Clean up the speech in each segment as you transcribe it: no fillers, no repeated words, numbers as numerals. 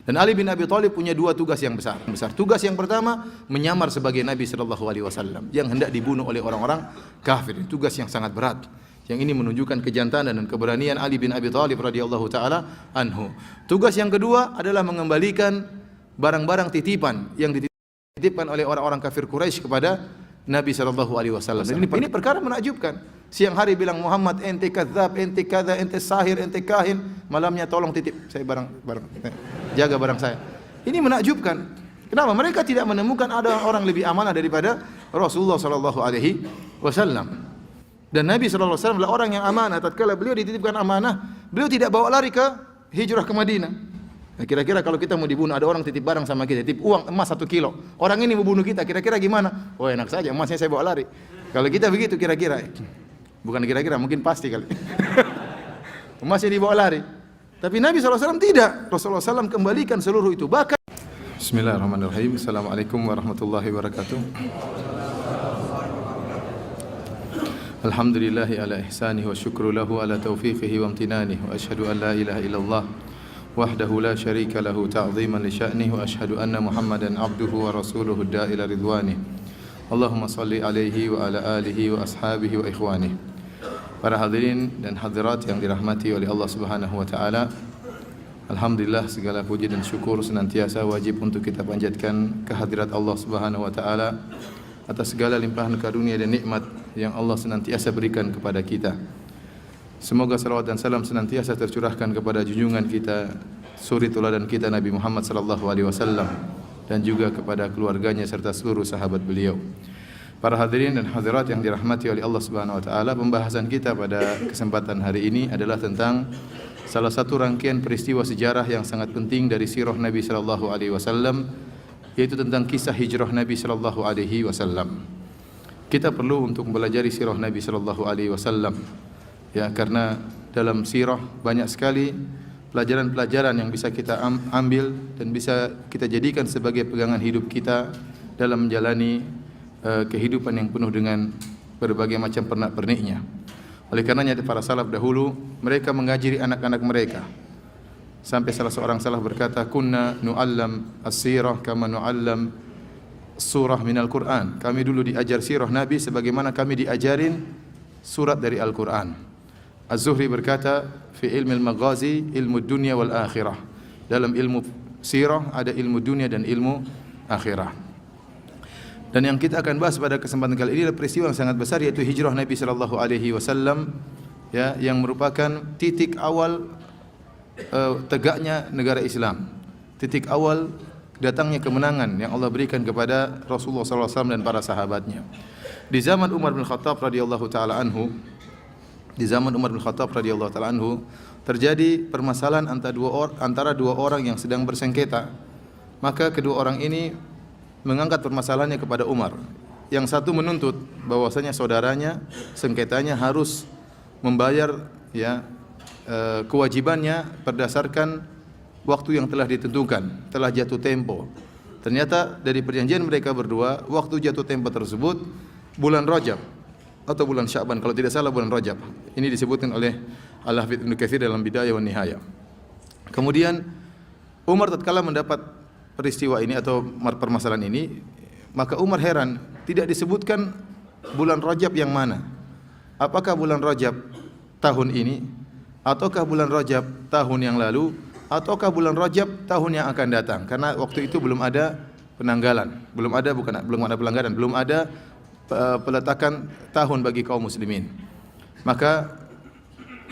Dan Ali bin Abi Thalib punya dua tugas yang besar. Tugas yang pertama, menyamar sebagai Nabi sallallahu alaihi wasallam yang hendak dibunuh oleh orang-orang kafir. Tugas yang sangat berat. Yang ini menunjukkan kejantanan dan keberanian Ali bin Abi Thalib radhiyallahu taala anhu. Tugas yang kedua adalah mengembalikan barang-barang titipan yang dititipkan oleh orang-orang kafir Quraisy kepada Nabi sallallahu alaihi wasallam. Dan ini perkara menakjubkan. Siang hari bilang Muhammad ente kadzab, ente kada, ente sahir, ente kahin. Malamnya tolong titip saya barang jaga barang saya. Ini menakjubkan. Kenapa? Mereka tidak menemukan ada orang lebih amanah daripada Rasulullah sallallahu alaihi wasallam. Dan Nabi sallallahu alaihi wasallam adalah orang yang amanah. Tatkala beliau dititipkan amanah, beliau tidak bawa lari ke hijrah ke Madinah. Nah, kira-kira kalau kita mau dibunuh, ada orang titip barang sama kita, titip uang emas 1 kilo. Orang ini mau bunuh kita, kira-kira gimana? Oh enak saja, emasnya saya bawa lari. Kalau kita begitu kira-kira, bukan kira-kira, mungkin pasti kali. Emasnya dibawa lari. Tapi Nabi SAW tidak. Rasulullah SAW kembalikan seluruh itu. Bahkan Bismillahirrahmanirrahim. Assalamualaikum warahmatullahi wabarakatuh. Alhamdulillahi ala ihsanihi wa syukru lahu ala taufiqihi wa amtinanihi wa ashhadu an la ilaha illallah wahdahu la syarika lahu ta'ziman li sya'nihi wa ashhadu anna Muhammadan abduhu wa rasuluhu da'ila ridwanihi. Allahumma salli alaihi wa ala alihi wa ashabihi wa ikhwanihi. Para hadirin dan hadirat yang dirahmati oleh Allah Subhanahu wa taala. Alhamdulillah, segala puji dan syukur senantiasa wajib untuk kita panjatkan kehadirat Allah Subhanahu wa taala atas segala limpahan karunia dan nikmat yang Allah senantiasa berikan kepada kita. Semoga salawat dan salam senantiasa tercurahkan kepada junjungan kita, suri teladan kita Nabi Muhammad sallallahu alaihi wasallam dan juga kepada keluarganya serta seluruh sahabat beliau. Para hadirin dan hadirat yang dirahmati oleh Allah Subhanahu wa taala, pembahasan kita pada kesempatan hari ini adalah tentang salah satu rangkaian peristiwa sejarah yang sangat penting dari sirah Nabi sallallahu alaihi wasallam, yaitu tentang kisah hijrah Nabi sallallahu alaihi wasallam. Kita perlu untuk mempelajari sirah Nabi sallallahu alaihi wasallam. Ya, karena dalam sirah banyak sekali pelajaran-pelajaran yang bisa kita ambil dan bisa kita jadikan sebagai pegangan hidup kita dalam menjalani kehidupan yang penuh dengan berbagai macam pernak-perniknya. Oleh karenanya para salaf dahulu mereka mengajari anak-anak mereka. Sampai salah seorang salaf berkata, "Kunna nu'allam as-sirah kama nu'allam surah minal Qur'an." Kami dulu diajar sirah Nabi sebagaimana kami diajarin surat dari Al-Qur'an. Az-Zuhri berkata, "Fi ilmil maghazi ilmu dunya wal akhirah." Dalam ilmu sirah ada ilmu dunia dan ilmu akhirah. Dan yang kita akan bahas pada kesempatan kali ini adalah peristiwa yang sangat besar, yaitu hijrah Nabi sallallahu alaihi wasallam, ya, yang merupakan titik awal tegaknya negara Islam. Titik awal datangnya kemenangan yang Allah berikan kepada Rasulullah sallallahu alaihi wasallam dan para sahabatnya. Di zaman Umar bin Khattab radhiyallahu taala anhu, terjadi permasalahan antara dua orang yang sedang bersengketa. Maka kedua orang ini mengangkat permasalahannya kepada Umar. Yang satu menuntut bahwasanya saudaranya sengketanya harus membayar, ya, kewajibannya berdasarkan waktu yang telah ditentukan, telah jatuh tempo. Ternyata dari perjanjian mereka berdua, waktu jatuh tempo tersebut bulan Rajab atau bulan Sya'ban, kalau tidak salah bulan Rajab. Ini disebutkan oleh Al-Hafidz Ibnu Katsir dalam Bidayah wan Nihayah. Kemudian Umar tatkala mendapat peristiwa ini atau permasalahan ini, maka Umar heran, tidak disebutkan bulan Rajab yang mana. Apakah bulan Rajab tahun ini, ataukah bulan Rajab tahun yang lalu, ataukah bulan Rajab tahun yang akan datang? Karena waktu itu belum ada penanggalan, belum ada pelanggaran, belum ada peletakan tahun bagi kaum muslimin. Maka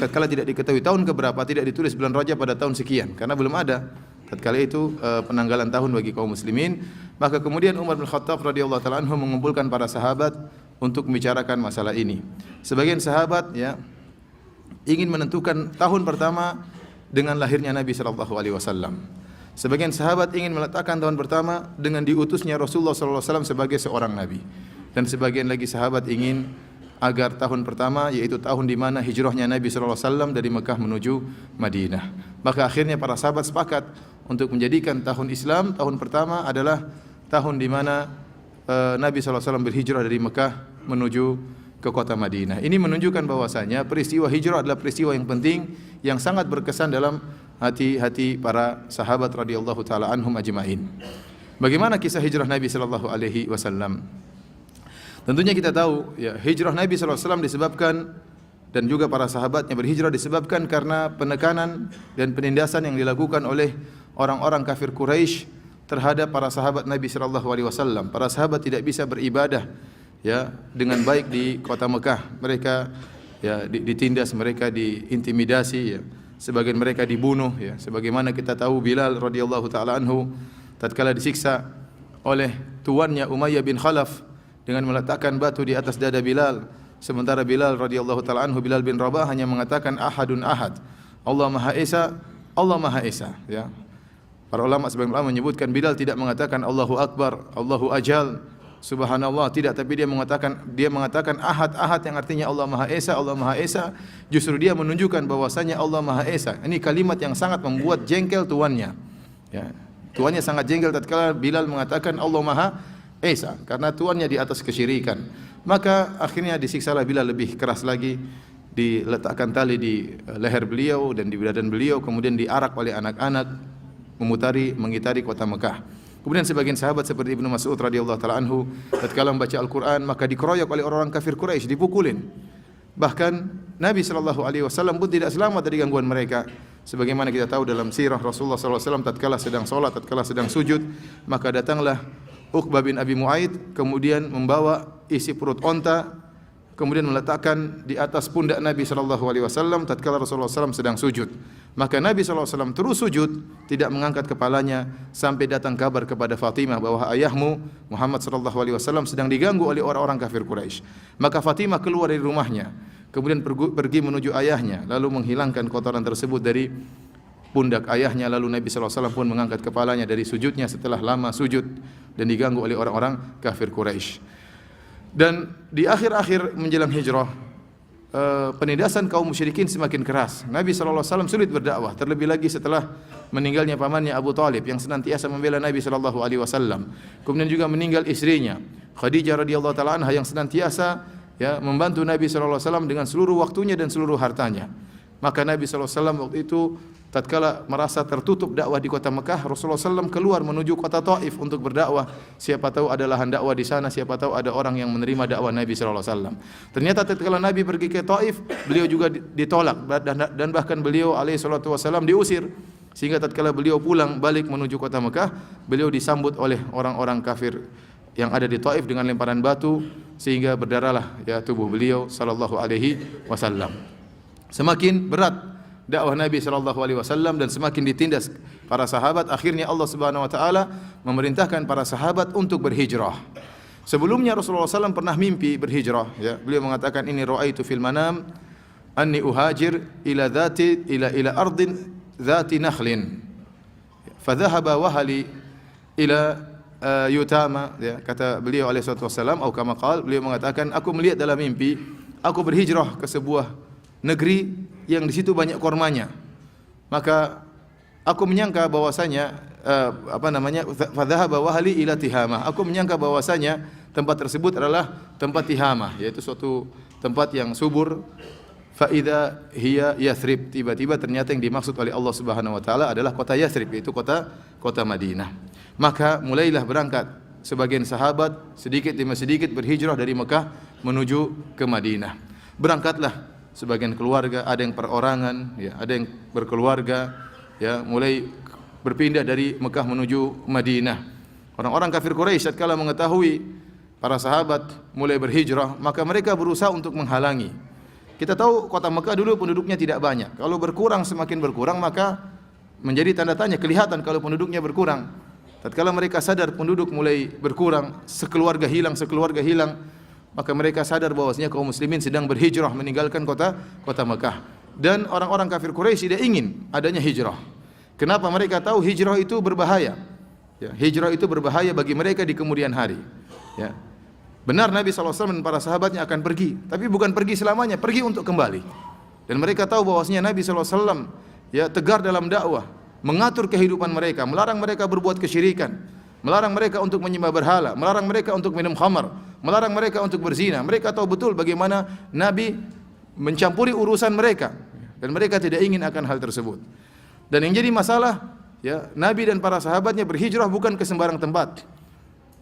tatkala tidak diketahui tahun keberapa, tidak ditulis bulan Rajab pada tahun sekian, karena belum ada tatkala itu penanggalan tahun bagi kaum muslimin. Maka kemudian Umar bin Khattab radhiyallahu taala anhu mengumpulkan para sahabat untuk membicarakan masalah ini. Sebagian sahabat, ya, ingin menentukan tahun pertama dengan lahirnya Nabi sallallahu alaihi wasallam. Sebagian sahabat ingin meletakkan tahun pertama dengan diutusnya Rasulullah sallallahu alaihi wasallam sebagai seorang nabi. Dan sebagian lagi sahabat ingin agar tahun pertama, yaitu tahun di mana hijrahnya Nabi sallallahu alaihi wasallam dari Mekah menuju Madinah. Maka akhirnya para sahabat sepakat untuk menjadikan tahun Islam, tahun pertama adalah tahun di mana Nabi sallallahu alaihi wasallam berhijrah dari Mekah menuju ke kota Madinah. Ini menunjukkan bahwasanya peristiwa hijrah adalah peristiwa yang penting, yang sangat berkesan dalam hati-hati para sahabat radhiyallahu taala anhum ajmain. Bagaimana kisah hijrah Nabi sallallahu alaihi wasallam? Tentunya kita tahu ya, hijrah Nabi sallallahu alaihi wasallam disebabkan dan juga para sahabatnya berhijrah disebabkan karena penekanan dan penindasan yang dilakukan oleh orang-orang kafir Quraisy terhadap para sahabat Nabi sallallahu alaihi wasallam. Para sahabat tidak bisa beribadah ya dengan baik di kota Mekah. Mereka ya ditindas, mereka diintimidasi ya. Sebagian mereka dibunuh ya. Sebagaimana kita tahu Bilal radhiyallahu taala anhu tatkala disiksa oleh tuannya Umayyah bin Khalaf dengan meletakkan batu di atas dada Bilal, sementara Bilal radhiyallahu taala anhu, Bilal bin Rabah hanya mengatakan ahadun ahad, Allah Maha Esa, Allah Maha Esa ya. Para ulama sebagian ulama menyebutkan Bilal tidak mengatakan Allahu Akbar, Allahu Ajal, Subhanallah, tidak, tapi dia mengatakan ahad ahad yang artinya Allah Maha Esa, Allah Maha Esa. Justru dia menunjukkan bahwasanya Allah Maha Esa. Ini kalimat yang sangat membuat jengkel tuannya ya. Tuannya sangat jengkel tatkala Bilal mengatakan Allah Maha Esa karena tuannya di atas kesyirikan. Maka akhirnya disiksalah Bilal lebih keras lagi, diletakkan tali di leher beliau dan di badan beliau, kemudian diarak oleh anak-anak mengitari kota Mekah. Kemudian sebagian sahabat seperti Ibnu Mas'ud radhiyallahu taala anhu tatkala membaca Al-Qur'an maka dikeroyok oleh orang-orang kafir Quraisy, dipukulin. Bahkan Nabi sallallahu alaihi wasallam pun tidak selamat dari gangguan mereka. Sebagaimana kita tahu dalam sirah Rasulullah sallallahu alaihi wasallam tatkala sedang salat, tatkala sedang sujud, maka datanglah Uqbah bin Abi Mu'aid kemudian membawa isi perut onta, kemudian meletakkan di atas pundak Nabi sallallahu alaihi wasallam tatkala Rasulullah sallallahu alaihi wasallam sedang sujud. Maka Nabi sallallahu alaihi wasallam terus sujud, tidak mengangkat kepalanya sampai datang kabar kepada Fatimah bahwa ayahmu Muhammad sallallahu alaihi wasallam sedang diganggu oleh orang-orang kafir Quraisy. Maka Fatimah keluar dari rumahnya, kemudian pergi menuju ayahnya, lalu menghilangkan kotoran tersebut dari pundak ayahnya. Lalu Nabi sallallahu alaihi wasallam pun mengangkat kepalanya dari sujudnya setelah lama sujud dan diganggu oleh orang-orang kafir Quraisy. Dan di akhir-akhir menjelang hijrah, penindasan kaum musyrikin semakin keras. Nabi sallallahu alaihi wasallam sulit berdakwah, terlebih lagi setelah meninggalnya pamannya Abu Talib yang senantiasa membela Nabi sallallahu alaihi wasallam. Kemudian juga meninggal istrinya Khadijah radhiyallahu taala anha yang senantiasa ya membantu Nabi sallallahu alaihi wasallam dengan seluruh waktunya dan seluruh hartanya. Maka Nabi sallallahu alaihi wasallam waktu itu tatkala merasa tertutup dakwah di kota Mekah, Rasulullah SAW keluar menuju kota Taif untuk berdakwah. Siapa tahu ada lahan dakwah di sana, siapa tahu ada orang yang menerima dakwah Nabi sallallahu alaihi wasallam. Ternyata tatkala Nabi pergi ke Taif, beliau juga ditolak dan bahkan beliau alaihi salatu wasallam diusir. Sehingga tatkala beliau pulang balik menuju kota Mekah, beliau disambut oleh orang-orang kafir yang ada di Taif dengan lemparan batu sehingga berdarahlah ya tubuh beliau sallallahu alaihi wasallam. Semakin berat dakwah Nabi sallallahu alaihi wasallam dan semakin ditindas para sahabat. Akhirnya Allah Subhanahu wa taala memerintahkan para sahabat untuk berhijrah. Sebelumnya Rasulullah SAW pernah mimpi berhijrah ya. Beliau mengatakan ini ra'aitu fil manam anni uhajir ila ardin dzati nakhlin. Fadhahaba wahali ila Yutama ya. Kata beliau alaihi wasallam atau kama qala, beliau mengatakan aku melihat dalam mimpi aku berhijrah ke sebuah negeri yang di situ banyak kormanya. Maka aku menyangka bahwasanya fadhahaba wahli ila Tihamah. Aku menyangka bahwasanya tempat tersebut adalah tempat Tihamah, yaitu suatu tempat yang subur. Fa idza hiya Yathrib. Tiba-tiba ternyata yang dimaksud oleh Allah Subhanahu wa taala adalah kota Yathrib, yaitu kota Madinah. Maka mulailah berangkat sebagian sahabat sedikit demi sedikit berhijrah dari Mekah menuju ke Madinah. Berangkatlah sebagian keluarga, ada yang perorangan, ya, ada yang berkeluarga, ya, mulai berpindah dari Mekah menuju Madinah. Orang-orang kafir Quraisy tatkala mengetahui para sahabat mulai berhijrah, maka mereka berusaha untuk menghalangi. Kita tahu kota Mekah dulu penduduknya tidak banyak. Kalau berkurang semakin berkurang maka menjadi tanda tanya, kelihatan kalau penduduknya berkurang. Tatkala mereka sadar penduduk mulai berkurang, sekeluarga hilang, maka mereka sadar bahwasanya kaum muslimin sedang berhijrah meninggalkan kota Mekah. Dan orang-orang kafir Quraisy tidak ingin adanya hijrah. Kenapa? Mereka tahu hijrah itu berbahaya. Ya, hijrah itu berbahaya bagi mereka di kemudian hari. Ya. Benar Nabi SAW dan para sahabatnya akan pergi, tapi bukan pergi selamanya, pergi untuk kembali. Dan mereka tahu bahwasanya Nabi SAW ya tegar dalam dakwah, mengatur kehidupan mereka, melarang mereka berbuat kesyirikan, melarang mereka untuk menyembah berhala, melarang mereka untuk minum khamar, melarang mereka untuk berzina. Mereka tahu betul bagaimana Nabi mencampuri urusan mereka dan mereka tidak ingin akan hal tersebut. Dan yang jadi masalah, ya, Nabi dan para sahabatnya berhijrah bukan ke sembarang tempat.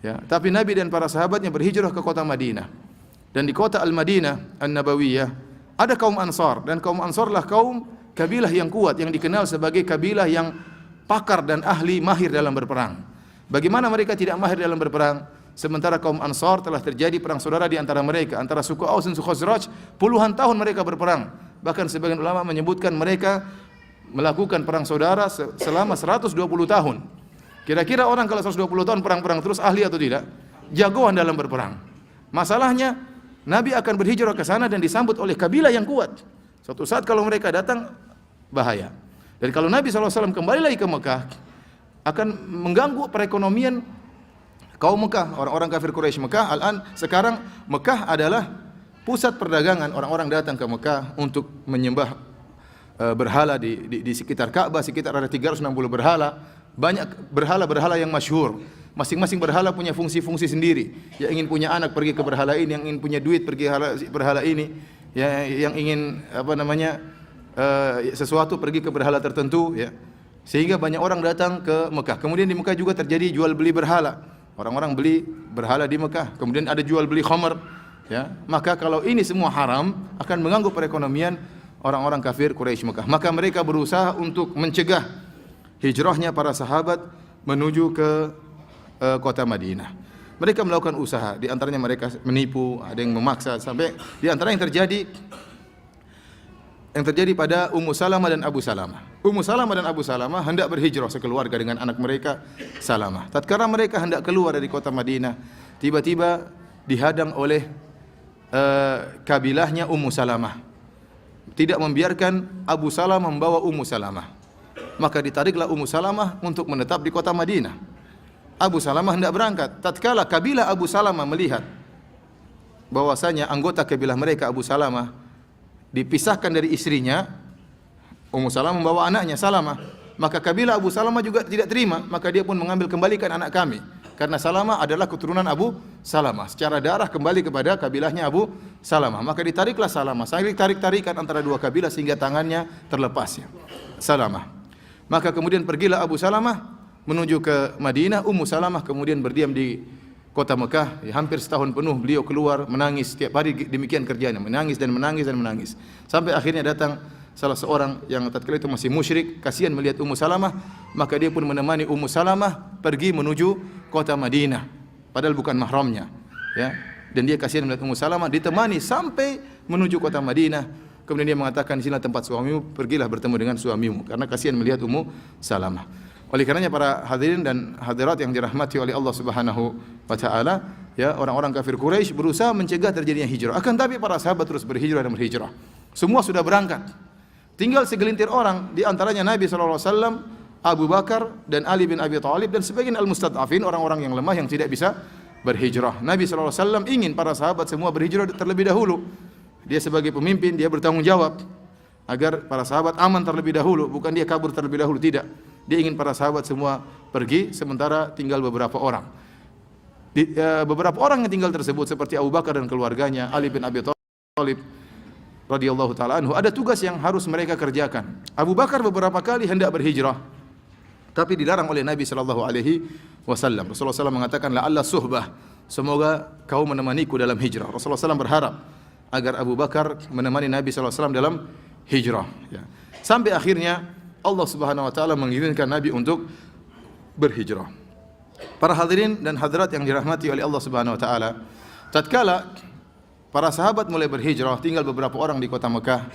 Ya, tapi Nabi dan para sahabatnya berhijrah ke kota Madinah. Dan di kota Al-Madinah An-Nabawiyah ada kaum Ansar, dan kaum Ansar lah kaum kabilah yang kuat yang dikenal sebagai kabilah yang pakar dan ahli mahir dalam berperang. Bagaimana mereka tidak mahir dalam berperang? Sementara kaum Ansar telah terjadi perang saudara di antara mereka, antara suku Aus dan suku Khazraj, puluhan tahun mereka berperang. Bahkan sebagian ulama menyebutkan mereka melakukan perang saudara selama 120 tahun. Kira-kira orang kalau 120 tahun perang-perang terus ahli atau tidak? Jagoan dalam berperang. Masalahnya Nabi akan berhijrah ke sana dan disambut oleh kabilah yang kuat. Suatu saat kalau mereka datang bahaya. Dan kalau Nabi SAW kembali lagi ke Mekah, akan mengganggu perekonomian kaum Mekah, orang-orang kafir Quraisy Mekah. Sekarang Mekah adalah pusat perdagangan. Orang-orang datang ke Mekah untuk menyembah berhala di sekitar Ka'bah. Sekitar ada 360 berhala. Banyak berhala-berhala yang masyhur. Masing-masing berhala punya fungsi-fungsi sendiri. Yang ingin punya anak pergi ke berhala ini, yang ingin punya duit pergi ke berhala ini, ya, yang ingin sesuatu pergi ke berhala tertentu, ya. Sehingga banyak orang datang ke Mekah. Kemudian di Mekah juga terjadi jual beli berhala. Orang-orang beli berhala di Mekah. Kemudian ada jual beli khamar, ya. Maka kalau ini semua haram akan mengganggu perekonomian orang-orang kafir Quraisy Mekah. Maka mereka berusaha untuk mencegah hijrahnya para sahabat menuju ke kota Madinah. Mereka melakukan usaha, di antaranya mereka menipu, ada yang memaksa, sampai di antara yang terjadi pada Ummu Salamah dan Abu Salamah. Ummu Salamah dan Abu Salamah hendak berhijrah sekeluarga dengan anak mereka Salamah. Tatkala mereka hendak keluar dari kota Madinah, tiba-tiba dihadang oleh kabilahnya Ummu Salamah. Tidak membiarkan Abu Salamah membawa Ummu Salamah. Maka ditariklah Ummu Salamah untuk menetap di kota Madinah. Abu Salamah hendak berangkat. Tatkala kabilah Abu Salamah melihat bahwasanya anggota kabilah mereka Abu Salamah dipisahkan dari istrinya, Ummu Salamah membawa anaknya Salamah, maka kabilah Abu Salamah juga tidak terima, maka dia pun mengambil kembalikan anak kami, karena Salamah adalah keturunan Abu Salamah, secara darah kembali kepada kabilahnya Abu Salamah. Maka ditariklah Salamah, saling tarik-tarikan antara dua kabilah sehingga tangannya terlepas, ya, Salamah. Maka kemudian pergilah Abu Salamah menuju ke Madinah. Ummu Salamah kemudian berdiam di kota Mekah, ya, hampir setahun penuh beliau keluar menangis setiap hari, demikian kerjanya, menangis dan menangis dan menangis. Sampai akhirnya datang salah seorang yang tatkala itu masih musyrik, kasihan melihat Ummu Salamah, maka dia pun menemani Ummu Salamah pergi menuju kota Madinah, padahal bukan mahramnya, ya. Dan dia kasihan melihat Ummu Salamah ditemani sampai menuju kota Madinah. Kemudian dia mengatakan, "Sinilah tempat suamimu, pergilah bertemu dengan suamimu," karena kasihan melihat Ummu Salamah. Oleh karenanya para hadirin dan hadirat yang dirahmati oleh Allah Subhanahu wa taala, ya, orang-orang kafir Quraisy berusaha mencegah terjadinya hijrah. Akan tapi para sahabat terus berhijrah dan berhijrah. Semua sudah berangkat. Tinggal segelintir orang, di antaranya Nabi sallallahu alaihi wasallam, Abu Bakar dan Ali bin Abi Thalib dan sebagian al-mustad'afin, orang-orang yang lemah yang tidak bisa berhijrah. Nabi sallallahu alaihi wasallam ingin para sahabat semua berhijrah terlebih dahulu. Dia sebagai pemimpin, dia bertanggung jawab agar para sahabat aman terlebih dahulu, bukan dia kabur terlebih dahulu, tidak. Dia ingin para sahabat semua pergi, sementara tinggal beberapa orang. Beberapa orang yang tinggal tersebut seperti Abu Bakar dan keluarganya, Ali bin Abi Thalib radhiyallahu taala anhu, ada tugas yang harus mereka kerjakan. Abu Bakar beberapa kali hendak berhijrah, tapi dilarang oleh Nabi sallallahu alaihi wasallam. Rasulullah SAW mengatakan, "La'alla suhbah," semoga kau menemaniku dalam hijrah. Rasulullah SAW berharap agar Abu Bakar menemani Nabi sallallahu alaihi wasallam dalam hijrah, ya. Sampai akhirnya Allah Subhanahu wa taala mengizinkan Nabi untuk berhijrah. Para hadirin dan hadirat yang dirahmati oleh Allah Subhanahu wa taala, tatkala para sahabat mulai berhijrah, tinggal beberapa orang di kota Mekah,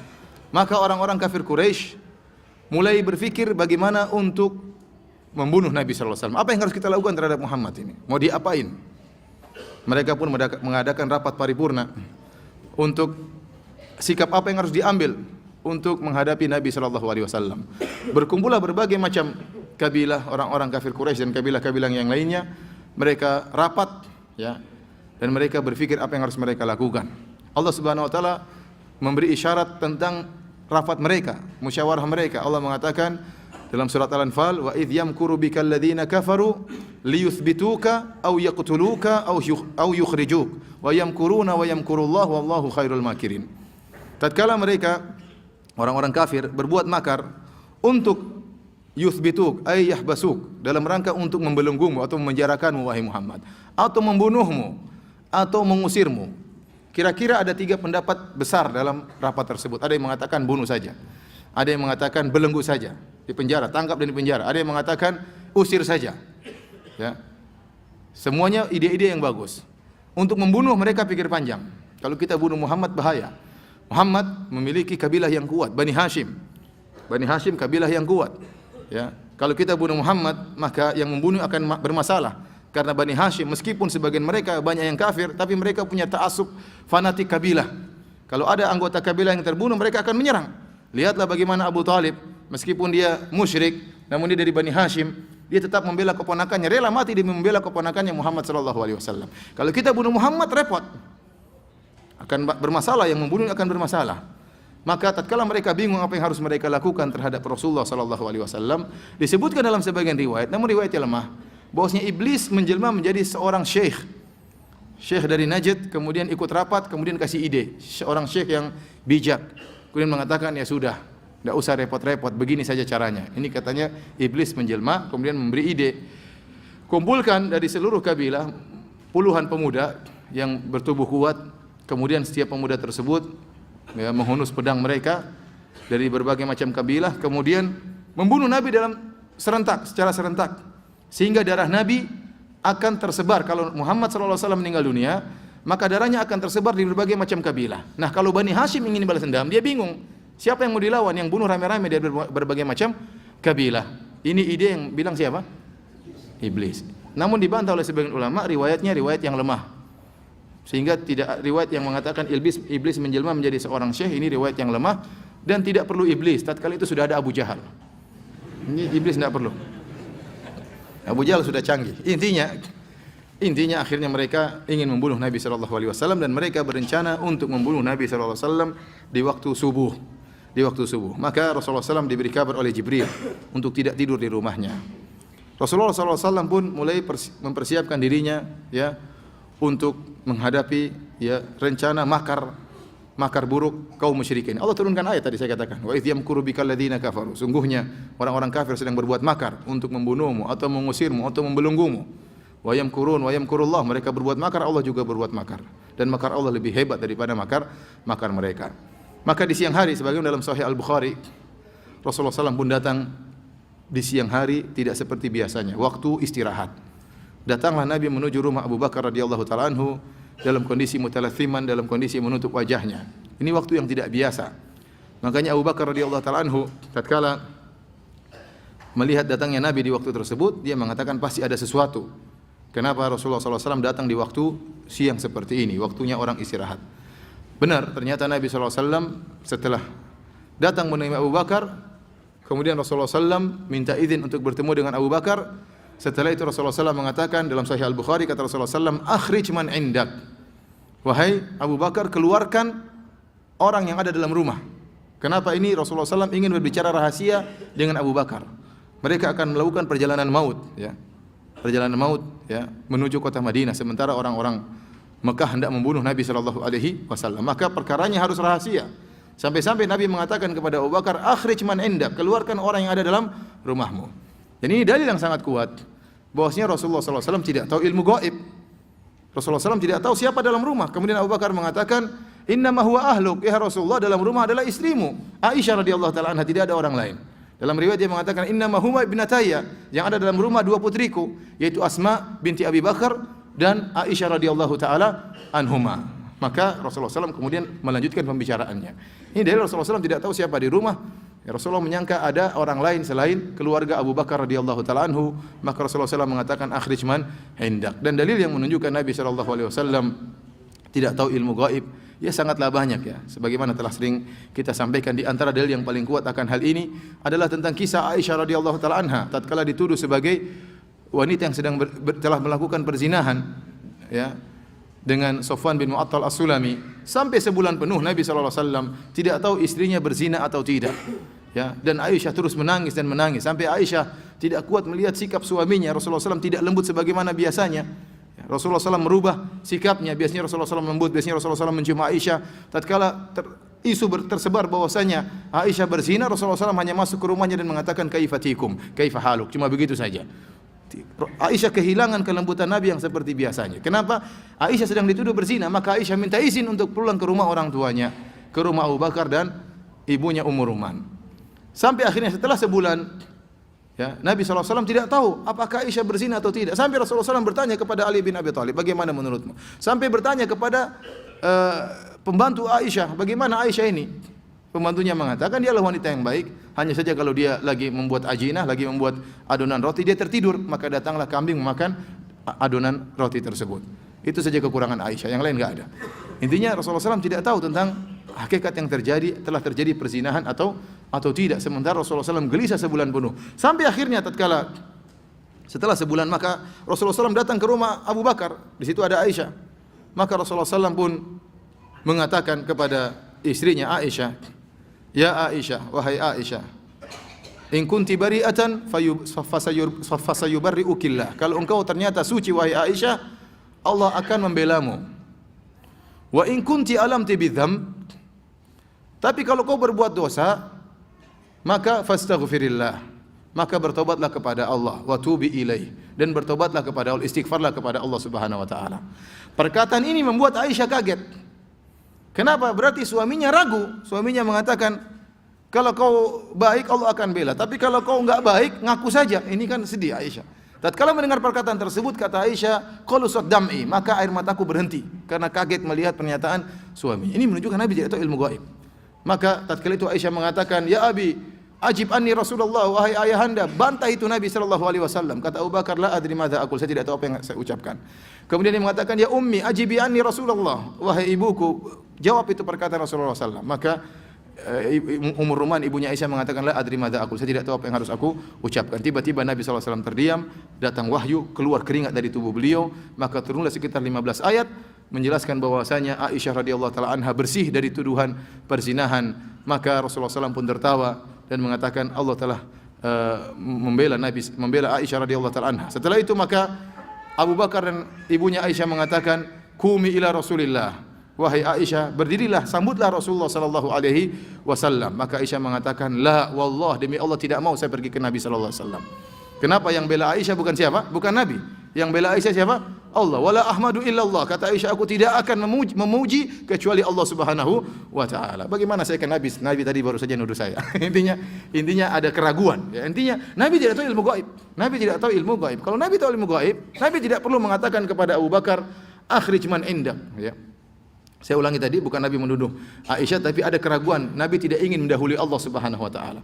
maka orang-orang kafir Quraisy mulai berpikir bagaimana untuk membunuh Nabi sallallahu alaihi wasallam. Apa yang harus kita lakukan terhadap Muhammad ini? Mau diapain? Mereka pun mengadakan rapat paripurna untuk sikap apa yang harus diambil untuk menghadapi Nabi sallallahu alaihi wasallam. Berkumpullah berbagai macam kabilah orang-orang kafir Quraisy dan kabilah-kabilah yang lainnya. Mereka rapat, ya, dan mereka berpikir apa yang harus mereka lakukan. Allah Subhanahu wa taala memberi isyarat tentang rapat mereka, musyawarah mereka. Allah mengatakan dalam surat Al-Anfal, "Wa idh yamkuru bikal ladzina kafaru liyuthbituka aw yaqtuluka aw yukhrijuk wa yamkuruna wa yamkurullahu wallahu khairul makirin." Tatkala mereka orang-orang kafir berbuat makar untuk yuthbituk ay yahbasuk, dalam rangka untuk membelenggumu atau memenjarakanmu wahai Muhammad, atau membunuhmu atau mengusirmu. Kira-kira ada 3 pendapat besar dalam rapat tersebut. Ada yang mengatakan bunuh saja, ada yang mengatakan belenggu saja, di penjara, tangkap dan di penjara. Ada yang mengatakan usir saja. Ya. Semuanya ide-ide yang bagus. Untuk membunuh mereka pikir panjang. Kalau kita bunuh Muhammad bahaya. Muhammad memiliki kabilah yang kuat, Bani Hashim. Bani Hashim kabilah yang kuat. Ya. Kalau kita bunuh Muhammad, maka yang membunuh akan bermasalah. Karena Bani Hashim meskipun sebagian mereka banyak yang kafir, tapi mereka punya ta'assub fanatik kabilah. Kalau ada anggota kabilah yang terbunuh, mereka akan menyerang. Lihatlah bagaimana Abu Talib, meskipun dia musyrik, namun dia dari Bani Hashim, dia tetap membela keponakannya, rela mati demi membela keponakannya Muhammad sallallahu alaihi wasallam. Kalau kita bunuh Muhammad repot. Akan bermasalah, yang membunuh akan bermasalah. Maka tatkala mereka bingung apa yang harus mereka lakukan terhadap Rasulullah sallallahu alaihi wasallam, disebutkan dalam sebagian riwayat, namun riwayatnya lemah, bahwasanya iblis menjelma menjadi seorang syekh. Syekh dari Najd, kemudian ikut rapat, kemudian kasih ide. Seorang syekh yang bijak. Kemudian mengatakan, ya sudah, tidak usah repot-repot, begini saja caranya. Ini katanya iblis menjelma, kemudian memberi ide. Kumpulkan dari seluruh kabilah puluhan pemuda yang bertubuh kuat. Kemudian setiap pemuda tersebut ya, menghunus pedang mereka dari berbagai macam kabilah. Kemudian membunuh Nabi secara serentak. Sehingga darah Nabi akan tersebar. Kalau Muhammad SAW meninggal dunia, maka darahnya akan tersebar di berbagai macam kabilah. Nah, kalau Bani Hashim ingin balas dendam, dia bingung. Siapa yang mau dilawan? Yang bunuh rame-rame dari berbagai macam kabilah. Ini ide yang bilang siapa? Iblis. Namun dibantah oleh sebagian ulama, riwayatnya riwayat yang lemah. Sehingga tidak riwayat yang mengatakan iblis menjelma menjadi seorang syekh, ini riwayat yang lemah dan tidak perlu iblis. Tatkala itu sudah ada Abu Jahal. Ini iblis tidak perlu. Abu Jahal sudah canggih. Intinya akhirnya mereka ingin membunuh Nabi sallallahu alaihi wasallam dan mereka berencana untuk membunuh Nabi sallallahu alaihi wasallam di waktu subuh. Maka Rasulullah SAW diberi kabar oleh Jibril untuk tidak tidur di rumahnya. Rasulullah SAW pun mulai mempersiapkan dirinya ya untuk menghadapi ya rencana makar buruk kaum musyrikin. Allah turunkan ayat tadi saya katakan, wa idh yamkuru bikal ladzina kafaru. Sungguhnya orang-orang kafir sedang berbuat makar untuk membunuhmu atau mengusirmu atau membelenggumu. Wa yamkurullah, mereka berbuat makar, Allah juga berbuat makar. Dan makar Allah lebih hebat daripada makar mereka. Maka di siang hari, sebagaimana dalam Sahih Al-Bukhari, Rasulullah SAW pun datang di siang hari tidak seperti biasanya, waktu istirahat. Datanglah Nabi menuju rumah Abu Bakar radhiyallahu taala anhu dalam kondisi mutalathiman, dalam kondisi menutup wajahnya. Ini waktu yang tidak biasa. Makanya Abu Bakar radhiyallahu taala anhu tatkala melihat datangnya Nabi di waktu tersebut, dia mengatakan pasti ada sesuatu. Kenapa Rasulullah SAW datang di waktu siang seperti ini, waktunya orang istirahat. Benar, ternyata Nabi SAW setelah datang menemui Abu Bakar, kemudian Rasulullah SAW minta izin untuk bertemu dengan Abu Bakar. Setelah itu Rasulullah SAW mengatakan dalam Sahih Al-Bukhari, kata Rasulullah SAW, akhrij man indak. Wahai Abu Bakar, keluarkan orang yang ada dalam rumah. Kenapa ini? Rasulullah SAW ingin berbicara rahasia dengan Abu Bakar. Mereka akan melakukan perjalanan maut, ya. Perjalanan maut, ya, menuju kota Madinah. Sementara orang-orang Mekah hendak membunuh Nabi sallallahu alaihi wasallam. Maka perkaranya harus rahasia. Sampai-sampai Nabi mengatakan kepada Abu Bakar, akhrij man indak, keluarkan orang yang ada dalam rumahmu. Dan ini dalil yang sangat kuat bahwasanya Rasulullah sallallahu alaihi wasallam tidak tahu ilmu gaib. Rasulullah SAW tidak tahu siapa dalam rumah. Kemudian Abu Bakar mengatakan, innama huwa ahluk, ya Rasulullah, dalam rumah adalah istrimu Aisyah radhiyallahu taala anha, tidak ada orang lain. Dalam riwayat dia mengatakan, innama huma ibnatayya, yang ada dalam rumah 2 putriku, yaitu Asma binti Abi Bakar dan Aisyah radhiyallahu taala anhuma. Maka Rasulullah SAW kemudian melanjutkan pembicaraannya. Ini dari Rasulullah SAW tidak tahu siapa di rumah. Ya, Rasulullah menyangka ada orang lain selain keluarga Abu Bakar radhiyallahu taala anhu. Maka Rasulullah SAW mengatakan akhrij man hindak. Dan dalil yang menunjukkan Nabi SAW tidak tahu ilmu gaib ya sangatlah banyak ya. Sebagaimana telah sering kita sampaikan, di antara dalil yang paling kuat akan hal ini adalah tentang kisah Aisyah radhiyallahu taala anha tatkala dituduh sebagai wanita yang sedang telah melakukan perzinahan ya dengan Sofwan bin Mu'attal As-Sulami. Sampai sebulan penuh Nabi SAW tidak tahu istrinya berzina atau tidak ya. Dan Aisyah terus menangis dan menangis sampai Aisyah tidak kuat melihat sikap suaminya. Rasulullah SAW tidak lembut sebagaimana biasanya. Rasulullah SAW merubah sikapnya. Biasanya Rasulullah SAW lembut, biasanya Rasulullah SAW mencium Aisyah. Tatkala tersebar bahwasanya Aisyah berzina, Rasulullah SAW hanya masuk ke rumahnya dan mengatakan kaifatikum, kaifahaluk, cuma begitu saja. Aisyah kehilangan kelembutan Nabi yang seperti biasanya. Kenapa? Aisyah sedang dituduh berzina, maka Aisyah minta izin untuk pulang ke rumah orang tuanya, ke rumah Abu Bakar dan ibunya Ummu Ruman. Sampai akhirnya setelah sebulan, ya, Nabi SAW tidak tahu apakah Aisyah berzina atau tidak. Sampai Rasulullah SAW bertanya kepada Ali bin Abi Thalib, bagaimana menurutmu? Sampai bertanya kepada pembantu Aisyah, bagaimana Aisyah ini? Pembantunya mengatakan dia adalah wanita yang baik, hanya saja kalau dia lagi membuat ajinah, lagi membuat adonan roti, dia tertidur, maka datanglah kambing memakan adonan roti tersebut. Itu saja kekurangan Aisyah, yang lain enggak ada. Intinya Rasulullah SAW tidak tahu tentang hakikat yang terjadi, telah terjadi perzinahan atau tidak. Sementara Rasulullah SAW gelisah sebulan penuh. Sampai akhirnya setelah sebulan, maka Rasulullah SAW datang ke rumah Abu Bakar. Di situ ada Aisyah. Maka Rasulullah SAW pun mengatakan kepada istrinya Aisyah, ya Aisyah, wahai Aisyah, in kunti bari'atan fasayubarri'ukillah. Kalau engkau ternyata suci wahai Aisyah, Allah akan membelamu. Wa in kunti alamti bidzam, tapi kalau kau berbuat dosa, maka fastaghfirillah, maka bertobatlah kepada Allah, wa tubi ilaih, dan bertobatlah kepada Allah, istighfarlah kepada Allah Subhanahu wa taala. Perkataan ini membuat Aisyah kaget. Kenapa? Berarti suaminya ragu. Suaminya mengatakan, kalau kau baik Allah akan bela, tapi kalau kau enggak baik ngaku saja. Ini kan sedih Aisyah. Tatkala mendengar perkataan tersebut, kata Aisyah, qalusat dam'i, maka air mataku berhenti karena kaget melihat pernyataan suami. Ini menunjukkan Nabi tidak tahu ilmu gaib. Maka tatkala itu Aisyah mengatakan, ya Abi, ajib anni Rasulullah, wahai ayahanda, bantah itu Nabi sallallahu alaihi wasallam. Kata Abu Bakar, la adri madza aqul, saya tidak tahu apa yang saya ucapkan. Kemudian dia mengatakan, ya ummi, ajibi anni Rasulullah, wahai ibuku, jawab itu perkataan Rasulullah sallallahu alaihi wasallam. Maka Ummu Ruman, ibunya Aisyah, mengatakan, la adri madza aqul, saya tidak tahu apa yang harus aku ucapkan. Tiba-tiba Nabi sallallahu alaihi wasallam terdiam, datang wahyu, keluar keringat dari tubuh beliau, maka turunlah sekitar 15 ayat menjelaskan bahwasanya Aisyah radhiyallahu taala anha bersih dari tuduhan perzinahan. Maka Rasulullah SAW pun tertawa dan mengatakan Allah telah membela Aisyah radhiyallahu taala anha. Setelah itu maka Abu Bakar dan ibunya Aisyah mengatakan, "Qumi ila Rasulillah." Wahai Aisyah, berdirilah, sambutlah Rasulullah sallallahu alaihi wasallam. Maka Aisyah mengatakan, "La wallah, demi Allah tidak mau saya pergi ke Nabi sallallahu alaihi wasallam." Kenapa? Yang bela Aisyah bukan siapa? Bukan Nabi. Yang bela Aisyah siapa? Allah. Wala ahmadu illallah. Kata Aisyah, aku tidak akan memuji kecuali Allah Subhanahu wa taala. Bagaimana saya ke Nabi? Nabi tadi baru saja nuduh saya. intinya ada keraguan. Ya, intinya Nabi tidak tahu ilmu gaib. Nabi tidak tahu ilmu gaib. Kalau Nabi tahu ilmu gaib, Nabi tidak perlu mengatakan kepada Abu Bakar, akhrij man indak. Ya. Saya ulangi tadi, bukan Nabi menuduh Aisyah, tapi ada keraguan. Nabi tidak ingin mendahului Allah Subhanahu wa taala.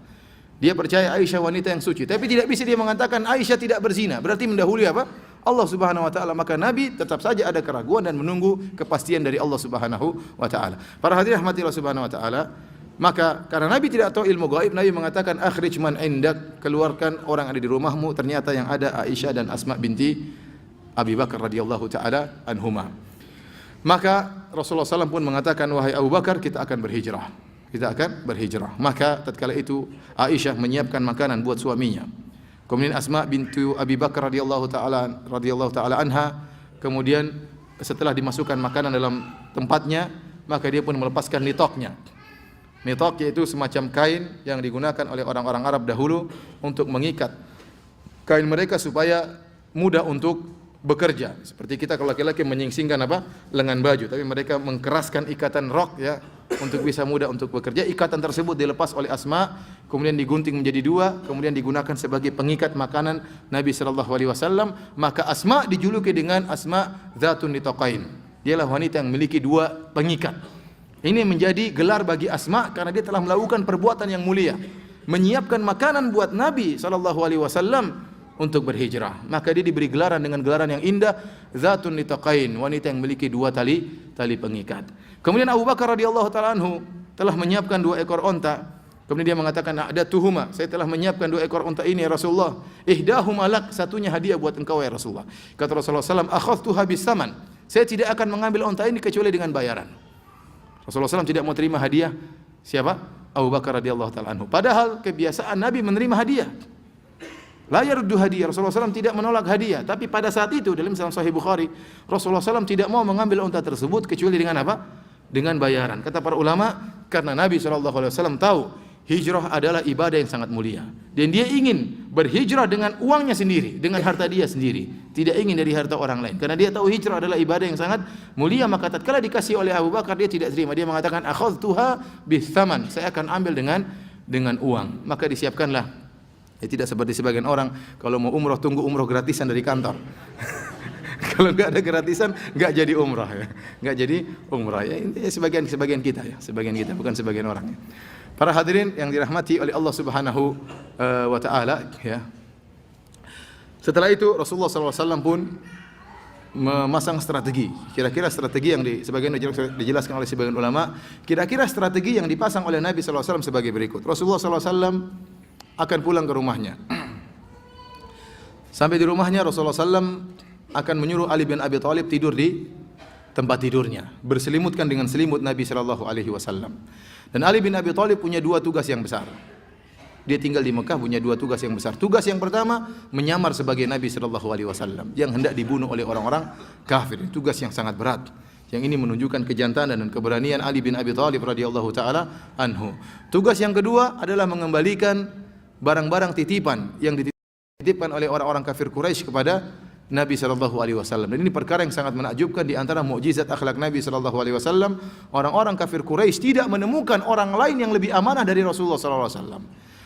Dia percaya Aisyah wanita yang suci, tapi tidak bisa dia mengatakan Aisyah tidak berzina. Berarti mendahului apa? Allah Subhanahu wa taala. Maka Nabi tetap saja ada keraguan dan menunggu kepastian dari Allah Subhanahu wa taala. Para hadirin rahmati Allah Subhanahu wa taala, maka karena Nabi tidak tahu ilmu gaib, Nabi mengatakan akhrij man indak, keluarkan orang ada di rumahmu. Ternyata yang ada Aisyah dan Asma binti Abi Bakar radhiyallahu taala anhuma. Maka Rasulullah SAW pun mengatakan, wahai Abu Bakar, kita akan berhijrah. Kita akan berhijrah. Maka tatkala itu Aisyah menyiapkan makanan buat suaminya. Kemudian Asma bintu Abi Bakar radhiyallahu taala anha, kemudian setelah dimasukkan makanan dalam tempatnya, maka dia pun melepaskan nitoknya. Nitok yaitu semacam kain yang digunakan oleh orang-orang Arab dahulu untuk mengikat kain mereka supaya mudah untuk bekerja. Seperti kita kalau laki-laki menyingsingkan apa? Lengan baju, tapi mereka mengkeraskan ikatan rok ya untuk bisa mudah untuk bekerja. Ikatan tersebut dilepas oleh Asma, kemudian digunting menjadi dua, kemudian digunakan sebagai pengikat makanan Nabi sallallahu alaihi wasallam. Maka Asma dijuluki dengan Asma Dzatun Nitaqain. Dialah wanita yang memiliki dua pengikat. Ini menjadi gelar bagi Asma karena dia telah melakukan perbuatan yang mulia, menyiapkan makanan buat Nabi sallallahu alaihi wasallam untuk berhijrah. Maka dia diberi gelaran dengan gelaran yang indah, Dzatun Nitaqain, wanita yang memiliki dua tali pengikat. Kemudian Abu Bakar radhiyallahu taala anhu telah menyiapkan 2 ekor onta. Kemudian dia mengatakan, ada tuhuma, saya telah menyiapkan 2 ekor onta ini ya Rasulullah. Ihdahuma lak, satunya hadiah buat engkau ya Rasulullah. Kata Rasulullah SAW, akhadtuha bisaman, saya tidak akan mengambil onta ini kecuali dengan bayaran. Rasulullah SAW tidak mau terima hadiah siapa? Abu Bakar radhiyallahu taala anhu. Padahal kebiasaan Nabi menerima hadiah. La yaruddu hadiah. Rasulullah SAW tidak menolak hadiah. Tapi pada saat itu dalam Sahih Bukhari, Rasulullah SAW tidak mau mengambil unta tersebut kecuali dengan apa? Dengan bayaran. Kata para ulama, Karena Nabi SAW tahu hijrah adalah ibadah yang sangat mulia, dan dia ingin berhijrah dengan uangnya sendiri, dengan harta dia sendiri, tidak ingin dari harta orang lain. Karena dia tahu hijrah adalah ibadah yang sangat mulia, maka tatkala dikasih oleh Abu Bakar dia tidak terima. Dia mengatakan akhadtuha bithaman, saya akan ambil dengan uang. Maka disiapkanlah. Tidak seperti sebagian orang kalau mau umroh tunggu umroh gratisan dari kantor. Kalau nggak ada gratisan nggak jadi umrah ya, nggak jadi umrah ya. Ini sebagian kita ya, sebagian kita, bukan sebagian orang ya. Para hadirin yang dirahmati oleh Allah Subhanahu wa taala ya. Setelah itu Rasulullah SAW pun memasang strategi. Kira-kira strategi yang sebagian dijelaskan oleh sebagian ulama, kira-kira strategi yang dipasang oleh Nabi SAW sebagai berikut. Rasulullah SAW akan pulang ke rumahnya. Sampai di rumahnya Rasulullah SAW akan menyuruh Ali bin Abi Thalib tidur di tempat tidurnya, berselimutkan dengan selimut Nabi SAW. Dan Ali bin Abi Thalib punya dua tugas yang besar. Dia tinggal di Mekah punya dua tugas yang besar. Tugas yang pertama menyamar sebagai Nabi SAW yang hendak dibunuh oleh orang-orang kafir. Tugas yang sangat berat. Yang ini menunjukkan kejantanan dan keberanian Ali bin Abi Thalib radhiyallahu taala anhu. Tugas yang kedua adalah mengembalikan barang-barang titipan yang dititipkan oleh orang-orang kafir Quraisy kepada Nabi SAW. Dan ini perkara yang sangat menakjubkan. Di antara mukjizat akhlak Nabi SAW, orang-orang kafir Quraisy tidak menemukan orang lain yang lebih amanah dari Rasulullah SAW.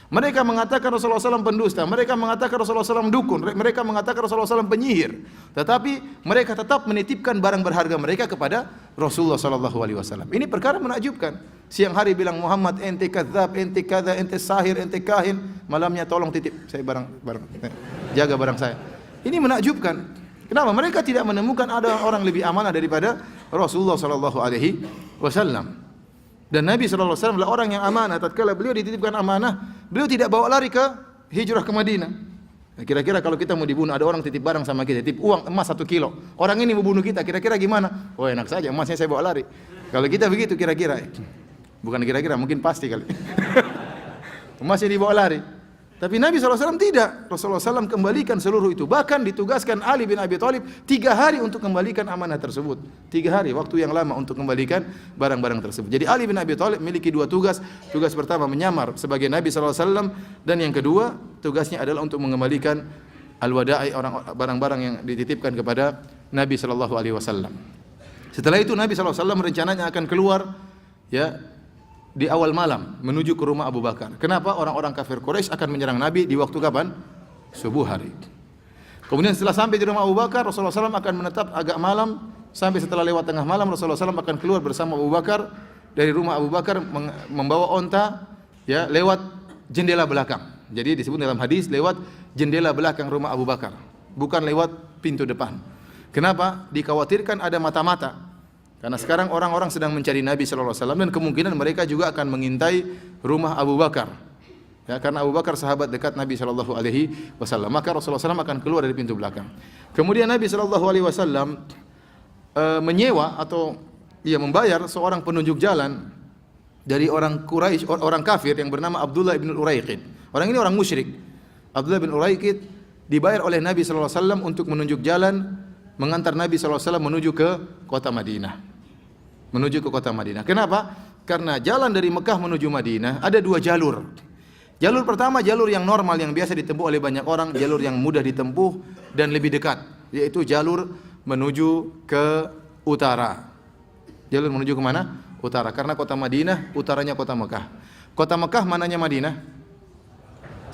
Mereka mengatakan Rasulullah SAW pendusta, mereka mengatakan Rasulullah SAW dukun, mereka mengatakan Rasulullah SAW penyihir. Tetapi mereka tetap menitipkan barang berharga mereka kepada Rasulullah SAW. Ini perkara menakjubkan. Siang hari bilang Muhammad ente kadzab, ente kada, ente sahir, ente kahin. Malamnya tolong titip saya barang jaga barang saya. Ini menakjubkan. Kenapa? Mereka tidak menemukan ada orang lebih amanah daripada Rasulullah SAW. Dan Nabi SAW adalah orang yang amanah. Tatkala beliau dititipkan amanah, beliau tidak bawa lari ke hijrah ke Madinah. Kira-kira kalau kita mau dibunuh, ada orang titip barang sama kita, titip uang emas 1 kilo. Orang ini mau bunuh kita, kira-kira gimana? Oh enak saja, emasnya saya bawa lari. Kalau kita begitu kira-kira, bukan kira-kira, mungkin pasti kali. Emasnya dibawa lari. Tapi Nabi SAW tidak. Rasulullah SAW kembalikan seluruh itu. Bahkan ditugaskan Ali bin Abi Thalib 3 hari untuk kembalikan amanah tersebut. 3 hari, waktu yang lama untuk kembalikan barang-barang tersebut. Jadi Ali bin Abi Thalib memiliki 2 tugas. Tugas pertama menyamar sebagai Nabi SAW. Dan yang kedua, tugasnya adalah untuk mengembalikan al-wada'i, barang-barang yang dititipkan kepada Nabi SAW. Setelah itu Nabi SAW rencananya akan keluar ya, di awal malam menuju ke rumah Abu Bakar. Kenapa? Orang-orang kafir Quraisy akan menyerang Nabi di waktu kapan? Subuh hari. Kemudian setelah sampai di rumah Abu Bakar, Rasulullah SAW akan menetap agak malam. Sampai setelah lewat tengah malam, Rasulullah SAW akan keluar bersama Abu Bakar dari rumah Abu Bakar membawa onta ya, lewat jendela belakang. Jadi disebut dalam hadis lewat jendela belakang rumah Abu Bakar, bukan lewat pintu depan. Kenapa? Dikhawatirkan ada mata-mata. Karena sekarang orang-orang sedang mencari Nabi SAW dan kemungkinan mereka juga akan mengintai rumah Abu Bakar. Ya, karena Abu Bakar sahabat dekat Nabi SAW. Maka Rasulullah SAW akan keluar dari pintu belakang. Kemudian Nabi SAW menyewa atau membayar seorang penunjuk jalan dari orang Quraisy, orang kafir yang bernama Abdullah bin Uraiqid. Orang ini orang musyrik. Abdullah bin Uraiqid dibayar oleh Nabi SAW untuk menunjuk jalan, mengantar Nabi SAW menuju ke kota Madinah. Menuju ke kota Madinah. Kenapa? Karena jalan dari Mekah menuju Madinah ada 2 jalur. Jalur pertama jalur yang normal yang biasa ditempuh oleh banyak orang, jalur yang mudah ditempuh dan lebih dekat, yaitu jalur menuju ke utara. Jalur menuju ke mana? Utara. Karena kota Madinah utaranya kota Mekah. Kota Mekah mananya Madinah?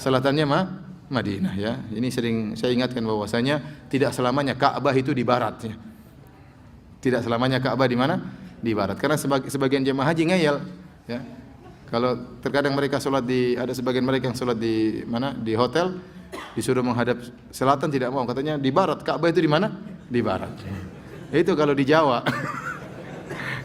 Selatannya Madinah ya. Ini sering saya ingatkan bahwasanya tidak selamanya Ka'bah itu di barat ya. Tidak selamanya Ka'bah di mana? Di barat. Karena sebagian jemaah haji ngeyel ya. Kalau terkadang mereka sholat ada sebagian mereka yang sholat di mana? Di hotel, disuruh menghadap selatan tidak mau, katanya di barat. Ka'bah itu di mana? Di barat. Itu kalau di Jawa.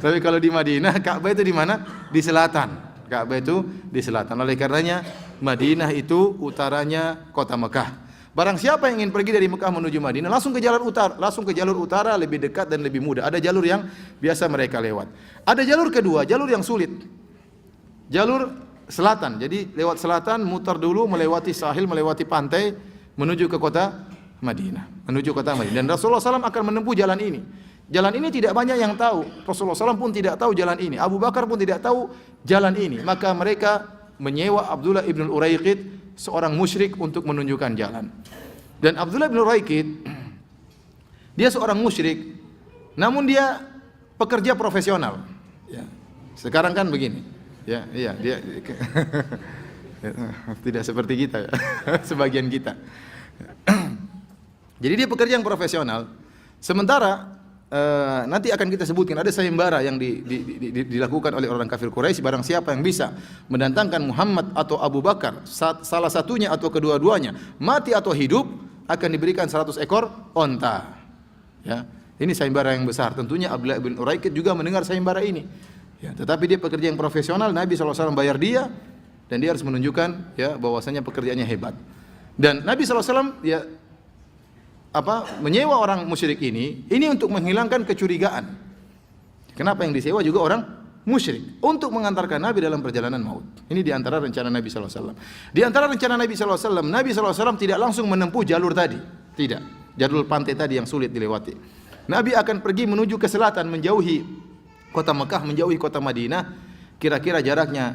Tapi kalau di Madinah, Ka'bah itu di mana? Di selatan. Ka'bah itu di selatan. Oleh karenanya Madinah itu utaranya kota Mekah. Barang siapa yang ingin pergi dari Mekah menuju Madinah, langsung ke jalur utara lebih dekat dan lebih mudah. Ada jalur yang biasa mereka lewat. Ada jalur kedua, jalur yang sulit. Jalur selatan. Jadi lewat selatan, mutar dulu melewati sahil, melewati pantai menuju ke kota Madinah. Dan Rasulullah SAW akan menempuh jalan ini. Jalan ini tidak banyak yang tahu. Rasulullah SAW pun tidak tahu jalan ini. Abu Bakar pun tidak tahu jalan ini. Maka mereka menyewa Abdullah ibn Uraiqid, seorang musyrik, untuk menunjukkan jalan. Dan Abdullah ibn Uraiqid, dia seorang musyrik, namun dia pekerja profesional. Ya. Sekarang kan begini. Ya, iya, dia tidak seperti kita ya. Sebagian kita. Jadi dia pekerja yang profesional. Sementara nanti akan kita sebutkan ada sayembara yang dilakukan oleh orang kafir Quraisy. Barang siapa yang bisa mendatangkan Muhammad atau Abu Bakar, salah satunya atau kedua-duanya, mati atau hidup, akan diberikan 100 ekor onta. Ya, ini sayembara yang besar. Tentunya Abdullah bin Uraiqid juga mendengar sayembara ini. Ya, tetapi dia pekerja yang profesional. Nabi SAW bayar dia, dan dia harus menunjukkan ya bahwasanya pekerjaannya hebat. Dan Nabi SAW ya menyewa orang musyrik ini untuk menghilangkan kecurigaan. Kenapa yang disewa juga orang musyrik? Untuk mengantarkan Nabi dalam perjalanan maut. Ini di antara rencana Nabi SAW. Di antara rencana Nabi SAW, Nabi SAW tidak langsung menempuh jalur tadi. Tidak. Jalur pantai tadi yang sulit dilewati. Nabi akan pergi menuju ke selatan, menjauhi kota Mekah, menjauhi kota Madinah. Kira-kira jaraknya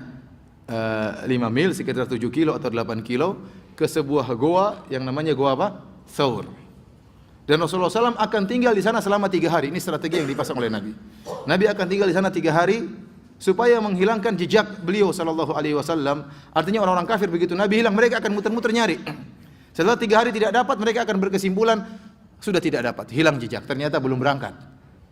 5 mil, sekitar 7 kilo atau 8 kilo, ke sebuah goa yang namanya goa apa? Thawr. Dan Rasulullah SAW akan tinggal di sana selama 3 hari. Ini strategi yang dipasang oleh Nabi. Nabi akan tinggal di sana 3 hari supaya menghilangkan jejak beliau sallallahu alaihi wasallam. Artinya orang-orang kafir begitu Nabi hilang, mereka akan muter-muter nyari. Setelah 3 hari tidak dapat, mereka akan berkesimpulan sudah tidak dapat, hilang jejak. Ternyata belum berangkat,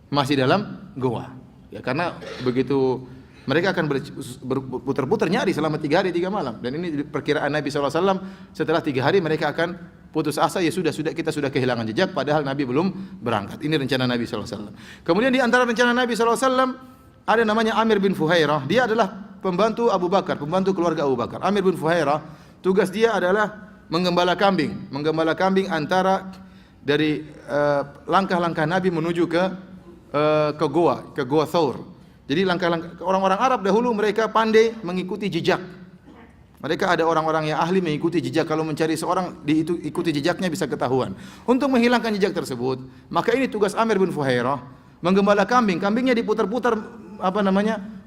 masih dalam goa. Ya, karena begitu mereka akan berputar-putar nyari selama 3 hari 3 malam. Dan ini perkiraan Nabi SAW. Setelah 3 hari mereka akan putus asa, ya kita sudah kehilangan jejak, padahal Nabi belum berangkat. Ini rencana Nabi SAW. Kemudian di antara rencana Nabi SAW ada namanya Amir bin Fuhairah. Dia adalah pembantu Abu Bakar, pembantu keluarga Abu Bakar. Amir bin Fuhairah, tugas dia adalah menggembala kambing. Menggembala kambing antara dari langkah-langkah Nabi menuju ke goa Thawr. Jadi langkah-langkah orang-orang Arab dahulu mereka pandai mengikuti jejak. Mereka ada orang-orang yang ahli mengikuti jejak. Kalau mencari seorang, diikuti jejaknya bisa ketahuan. Untuk menghilangkan jejak tersebut, maka ini tugas Amir bin Fuhairah, menggembala kambing. Kambingnya diputar-putar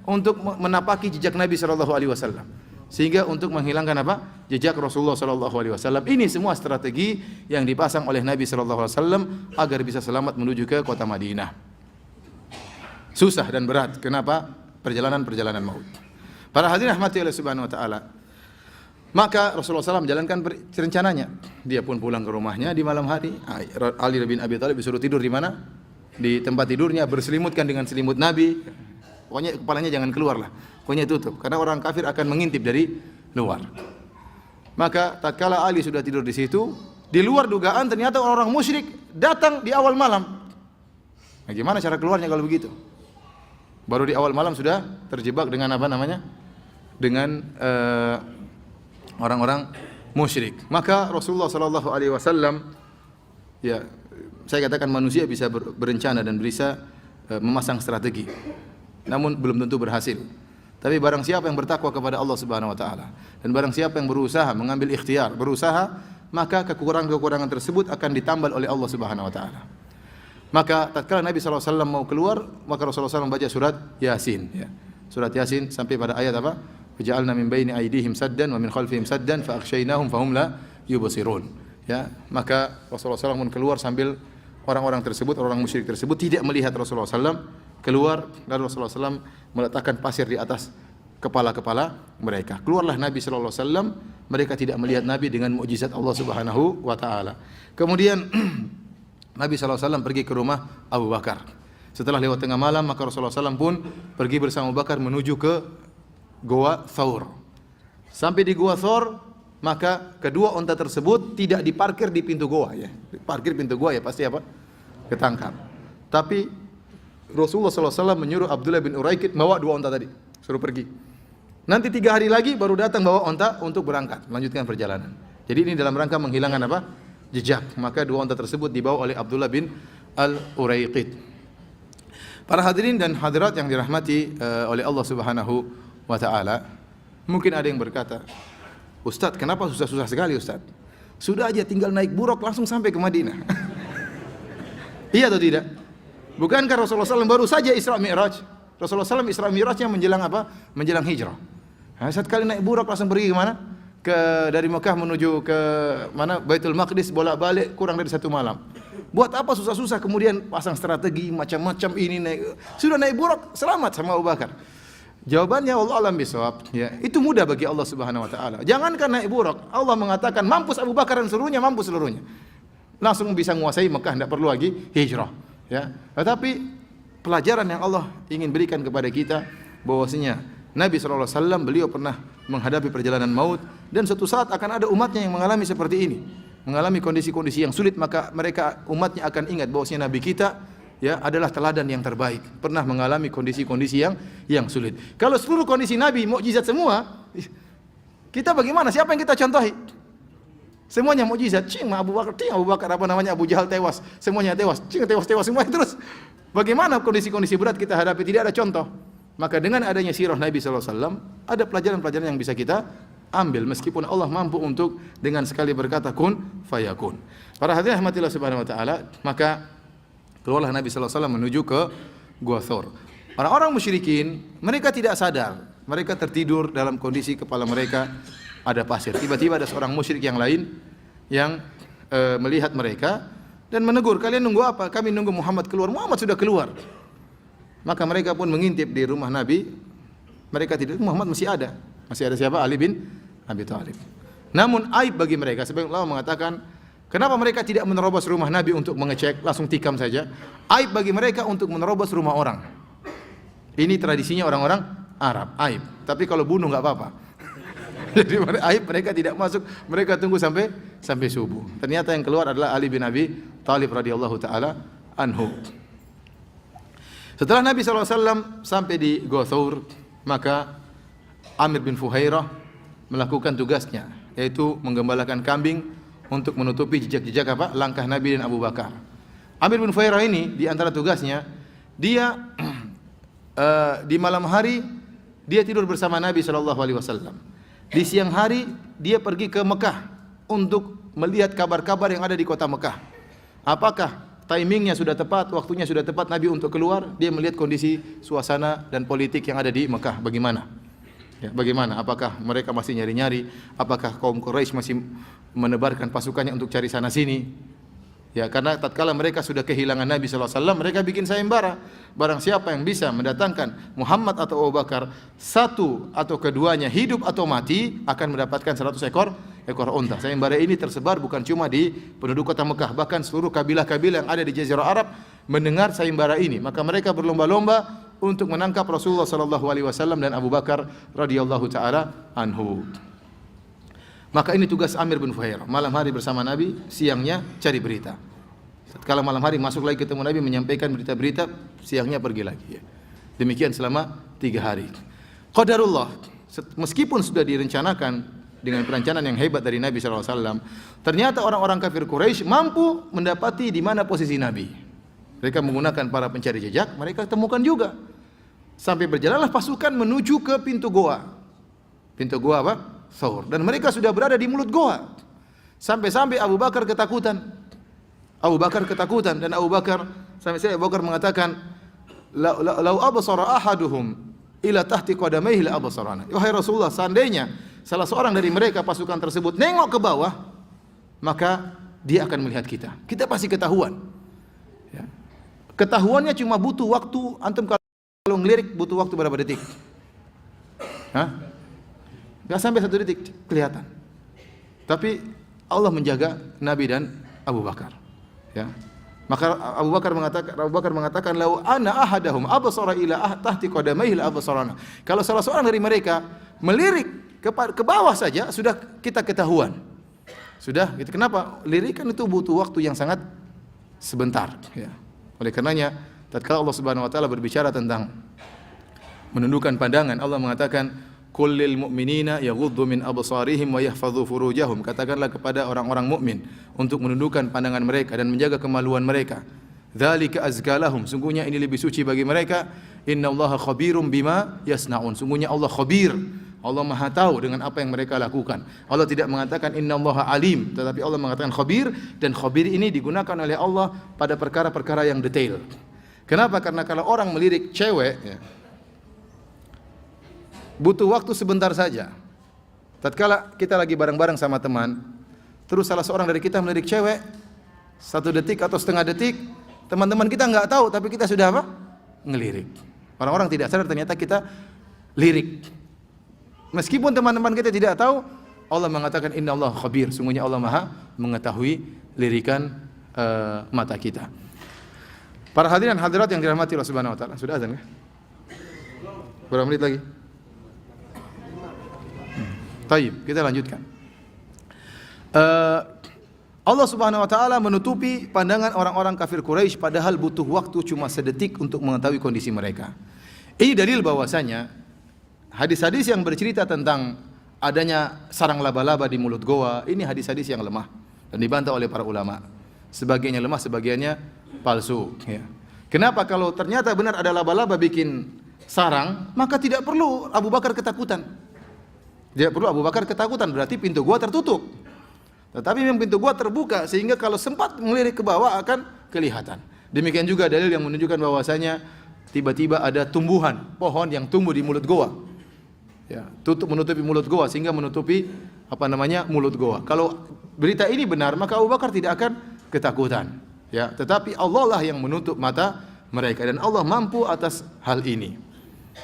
untuk menapaki jejak Nabi sallallahu alaihi wasallam. Sehingga untuk menghilangkan jejak Rasulullah sallallahu alaihi wasallam. Ini semua strategi yang dipasang oleh Nabi sallallahu alaihi wasallam agar bisa selamat menuju ke kota Madinah. Susah dan berat. Kenapa? Perjalanan maut. Para hadirin rahmati Allah Subhanahu wa taala. Maka Rasulullah SAW menjalankan rencananya. Dia pun pulang ke rumahnya di malam hari. Ali bin Abi Thalib disuruh tidur di mana? Di tempat tidurnya, berselimutkan dengan selimut Nabi. Pokoknya kepalanya jangan keluar lah. Pokoknya tutup. Karena orang kafir akan mengintip dari luar. Maka tatkala Ali sudah tidur di situ, di luar dugaan ternyata orang-orang musyrik datang di awal malam. Nah, gimana cara keluarnya kalau begitu? Baru di awal malam sudah terjebak dengan dengan orang-orang musyrik. Maka Rasulullah sallallahu alaihi wasallam, ya, saya katakan manusia bisa berencana dan bisa memasang strategi. Namun belum tentu berhasil. Tapi barang siapa yang bertakwa kepada Allah Subhanahu wa taala dan barang siapa yang berusaha mengambil ikhtiar, berusaha, maka kekurangan-kekurangan tersebut akan ditambal oleh Allah Subhanahu wa taala. Maka tatkala Nabi sallallahu alaihi wasallam mau keluar, maka Rasulullah SAW membaca surat Yasin, ya. Surat Yasin sampai pada ayat apa? Faja'alna min baini aydihim saddan wa min khalfihim saddan fa aghshaynahum fahum la yubsirun. Ya, maka Rasulullah SAW pun keluar sambil orang-orang tersebut, orang musyrik tersebut tidak melihat Rasulullah SAW keluar, lalu Rasulullah SAW meletakkan pasir di atas kepala-kepala mereka. Keluarlah Nabi sallallahu alaihi wasallam, mereka tidak melihat Nabi dengan mukjizat Allah Subhanahu wa taala. Kemudian Nabi sallallahu alaihi wasallam pergi ke rumah Abu Bakar. Setelah lewat tengah malam, maka Rasulullah SAW pun pergi bersama Abu Bakar menuju ke Goa Thawr. Sampai di Goa Thawr, maka kedua onta tersebut tidak diparkir di pintu goa, ya. Parkir pintu goa ya pasti ketangkap. Tapi Rasulullah SAW menyuruh Abdullah bin Uraiqid bawa 2 onta tadi, suruh pergi. Nanti 3 hari lagi baru datang bawa onta untuk berangkat, melanjutkan perjalanan. Jadi ini dalam rangka menghilangkan jejak. Maka 2 onta tersebut dibawa oleh Abdullah bin Al-Uraiqid. Para hadirin dan hadirat yang dirahmati oleh Allah Subhanahu wa taala, mungkin ada yang berkata, "Ustaz, kenapa susah-susah sekali, Ustaz? Sudah aja tinggal naik buruk langsung sampai ke Madinah." Iya atau tidak? Bukankah Rasulullah SAW baru saja Isra Mi'raj? Rasulullah SAW Isra Mi'rajnya menjelang apa? Menjelang hijrah. Nah, saat kali naik burak langsung pergi ke mana? Dari Mekah menuju ke mana? Baitul Maqdis, bolak-balik kurang dari 1 malam. Buat apa susah-susah kemudian pasang strategi macam-macam ini naik. Sudah naik burak selamat sama Abu Bakar. Jawabannya Allah alam bisawab, ya. Itu mudah bagi Allah Subhanahu wa taala. Jangankan naik burak, Allah mengatakan mampus Abu Bakar dan seluruhnya, mampus seluruhnya. Langsung bisa menguasai Mekah, tidak perlu lagi hijrah, ya. Tetapi pelajaran yang Allah ingin berikan kepada kita bahwasanya Nabi sallallahu alaihi wasallam beliau pernah menghadapi perjalanan maut dan suatu saat akan ada umatnya yang mengalami seperti ini, mengalami kondisi-kondisi yang sulit, maka mereka umatnya akan ingat bahwasanya Nabi kita ya adalah teladan yang terbaik, pernah mengalami kondisi-kondisi yang sulit. Kalau seluruh kondisi Nabi mukjizat semua, kita bagaimana? Siapa yang kita contohi? Semuanya mukjizat. Abu Bakar apa namanya? Abu Jahal tewas, semuanya tewas. Tewas semuanya terus. Bagaimana kondisi-kondisi berat kita hadapi? Tidak ada contoh. Maka dengan adanya sirah Nabi sallallahu alaihi wasallam, ada pelajaran-pelajaran yang bisa kita ambil meskipun Allah mampu untuk dengan sekali berkata kun fayakun. Para hadirin rahmatillah subhanahu wa taala, maka keluarlah Nabi sallallahu alaihi wasallam menuju ke Gua Thur. Orang-orang musyrikin, mereka tidak sadar, mereka tertidur dalam kondisi kepala mereka ada pasir. Tiba-tiba ada seorang musyrik yang lain yang melihat mereka dan menegur, "Kalian nunggu apa? Kami nunggu Muhammad keluar. Muhammad sudah keluar." Maka mereka pun mengintip di rumah Nabi. Mereka tidak, Muhammad masih ada. Masih ada siapa? Ali bin Abi Thalib. Namun aib bagi mereka, sebagian ulama mengatakan, kenapa mereka tidak menerobos rumah Nabi untuk mengecek, langsung tikam saja? Aib bagi mereka untuk menerobos rumah orang. Ini tradisinya orang-orang Arab, aib. Tapi kalau bunuh enggak apa-apa. Jadi aib mereka tidak masuk, mereka tunggu sampai subuh. Ternyata yang keluar adalah Ali bin Abi Thalib radhiyallahu taala anhu. Setelah Nabi SAW sampai di Gua Thur, maka Amir bin Fuhairah melakukan tugasnya, yaitu menggembalakan kambing untuk menutupi jejak-jejak apa? Langkah Nabi dan Abu Bakar. Amir bin Fuhairah ini di antara tugasnya, dia di malam hari dia tidur bersama Nabi SAW. Di siang hari dia pergi ke Mekah untuk melihat kabar-kabar yang ada di kota Mekah. Apakah timingnya sudah tepat, waktunya sudah tepat Nabi untuk keluar? Dia melihat kondisi suasana dan politik yang ada di Mekah bagaimana? Ya, bagaimana? Apakah mereka masih nyari-nyari? Apakah kaum Quraisy masih menebarkan pasukannya untuk cari sana sini? Ya, karena tatkala mereka sudah kehilangan Nabi sallallahu alaihi wasallam, mereka bikin sayembara. Barang siapa yang bisa mendatangkan Muhammad atau Abu Bakar, satu atau keduanya hidup atau mati, akan mendapatkan 100 ekor unta. Sayembara ini tersebar bukan cuma di penduduk kota Mekah, bahkan seluruh kabilah-kabilah yang ada di Jazirah Arab mendengar sayembara ini. Maka mereka berlomba-lomba untuk menangkap Rasulullah sallallahu alaihi wasallam dan Abu Bakar radhiyallahu taala anhu. Maka ini tugas Amir bin Fuhairah. Malam hari bersama Nabi, siangnya cari berita. Kalau malam hari masuk lagi ketemu Nabi, menyampaikan berita-berita, siangnya pergi lagi. Ya. Demikian selama 3 hari. Qadarullah, meskipun sudah direncanakan dengan perencanaan yang hebat dari Nabi SAW, ternyata orang-orang kafir Quraisy mampu mendapati di mana posisi Nabi. Mereka menggunakan para pencari jejak, mereka temukan juga. Sampai berjalanlah pasukan menuju ke pintu goa. Pintu goa apa? Thur. Dan mereka sudah berada di mulut goa. Sampai-sampai Abu Bakar ketakutan. Dan Abu Bakar Abu Bakar mengatakan, "Lau absara ahaduhum ila tahti qadamaihi la absarana." Wahai Rasulullah, seandainya salah seorang dari mereka pasukan tersebut nengok ke bawah, maka dia akan melihat kita. Kita pasti ketahuan. Ya. Ketahuannya cuma butuh waktu, antum kalau ngelirik butuh waktu berapa detik? Hah? Gak sampai 1 detik kelihatan. Tapi Allah menjaga Nabi dan Abu Bakar. Ya. Maka Abu Bakar mengatakan, "Lau ana ahadahum absara ila tahti qadamaihi la absarana." Kalau salah seorang dari mereka melirik ke bawah saja sudah kita ketahuan. Sudah, gitu. Kenapa? Lirikan itu butuh waktu yang sangat sebentar, ya. Oleh karenanya, tatkala Allah Subhanahu wa taala berbicara tentang menundukkan pandangan, Allah mengatakan, "Kullil mu'minina yaghuddu min absarihim wa yahfadhu furujahum." Katakanlah kepada orang-orang mukmin untuk menundukkan pandangan mereka dan menjaga kemaluan mereka. Dzalika azka lahum. Sungguhnya ini lebih suci bagi mereka. Innallaha khabirum bima yasnaun. Sungguhnya Allah khabir. Allah Maha tahu dengan apa yang mereka lakukan. Allah tidak mengatakan innallaha alim, tetapi Allah mengatakan khabir, dan khabir ini digunakan oleh Allah pada perkara-perkara yang detail. Kenapa? Karena kalau orang melirik cewek, ya, butuh waktu sebentar saja. Tatkala kita lagi bareng-bareng sama teman, terus salah seorang dari kita melirik cewek, 1 detik atau setengah detik, teman-teman kita nggak tahu, tapi kita sudah apa? Ngelirik. Orang-orang tidak sadar ternyata kita lirik. Meskipun teman-teman kita tidak tahu, Allah mengatakan Inna Allah khabir, sungguhnya Allah maha mengetahui lirikan mata kita. Para hadirin hadirat yang dirahmati Allah Subhanahu wa taala, sudah azan kah? Berapa menit lagi? Taib, kita lanjutkan. Allah Subhanahu wa taala menutupi pandangan orang-orang kafir Quraisy padahal butuh waktu cuma sedetik untuk mengetahui kondisi mereka. Ini dalil bahwasanya hadis-hadis yang bercerita tentang adanya sarang laba-laba di mulut goa, ini hadis-hadis yang lemah dan dibantah oleh para ulama. Sebagiannya lemah, sebagiannya palsu, ya. Kenapa? Kalau ternyata benar ada laba-laba bikin sarang, maka tidak perlu Abu Bakar ketakutan. Tidak perlu Abu Bakar ketakutan, berarti pintu gua tertutup. Tetapi memang pintu gua terbuka sehingga kalau sempat melirik ke bawah akan kelihatan. Demikian juga dalil yang menunjukkan bahwasanya tiba-tiba ada tumbuhan, pohon yang tumbuh di mulut goa. Ya, menutupi mulut goa sehingga menutupi mulut goa. Kalau berita ini benar, maka Abu Bakar tidak akan ketakutan. Ya, tetapi Allah lah yang menutup mata mereka dan Allah mampu atas hal ini.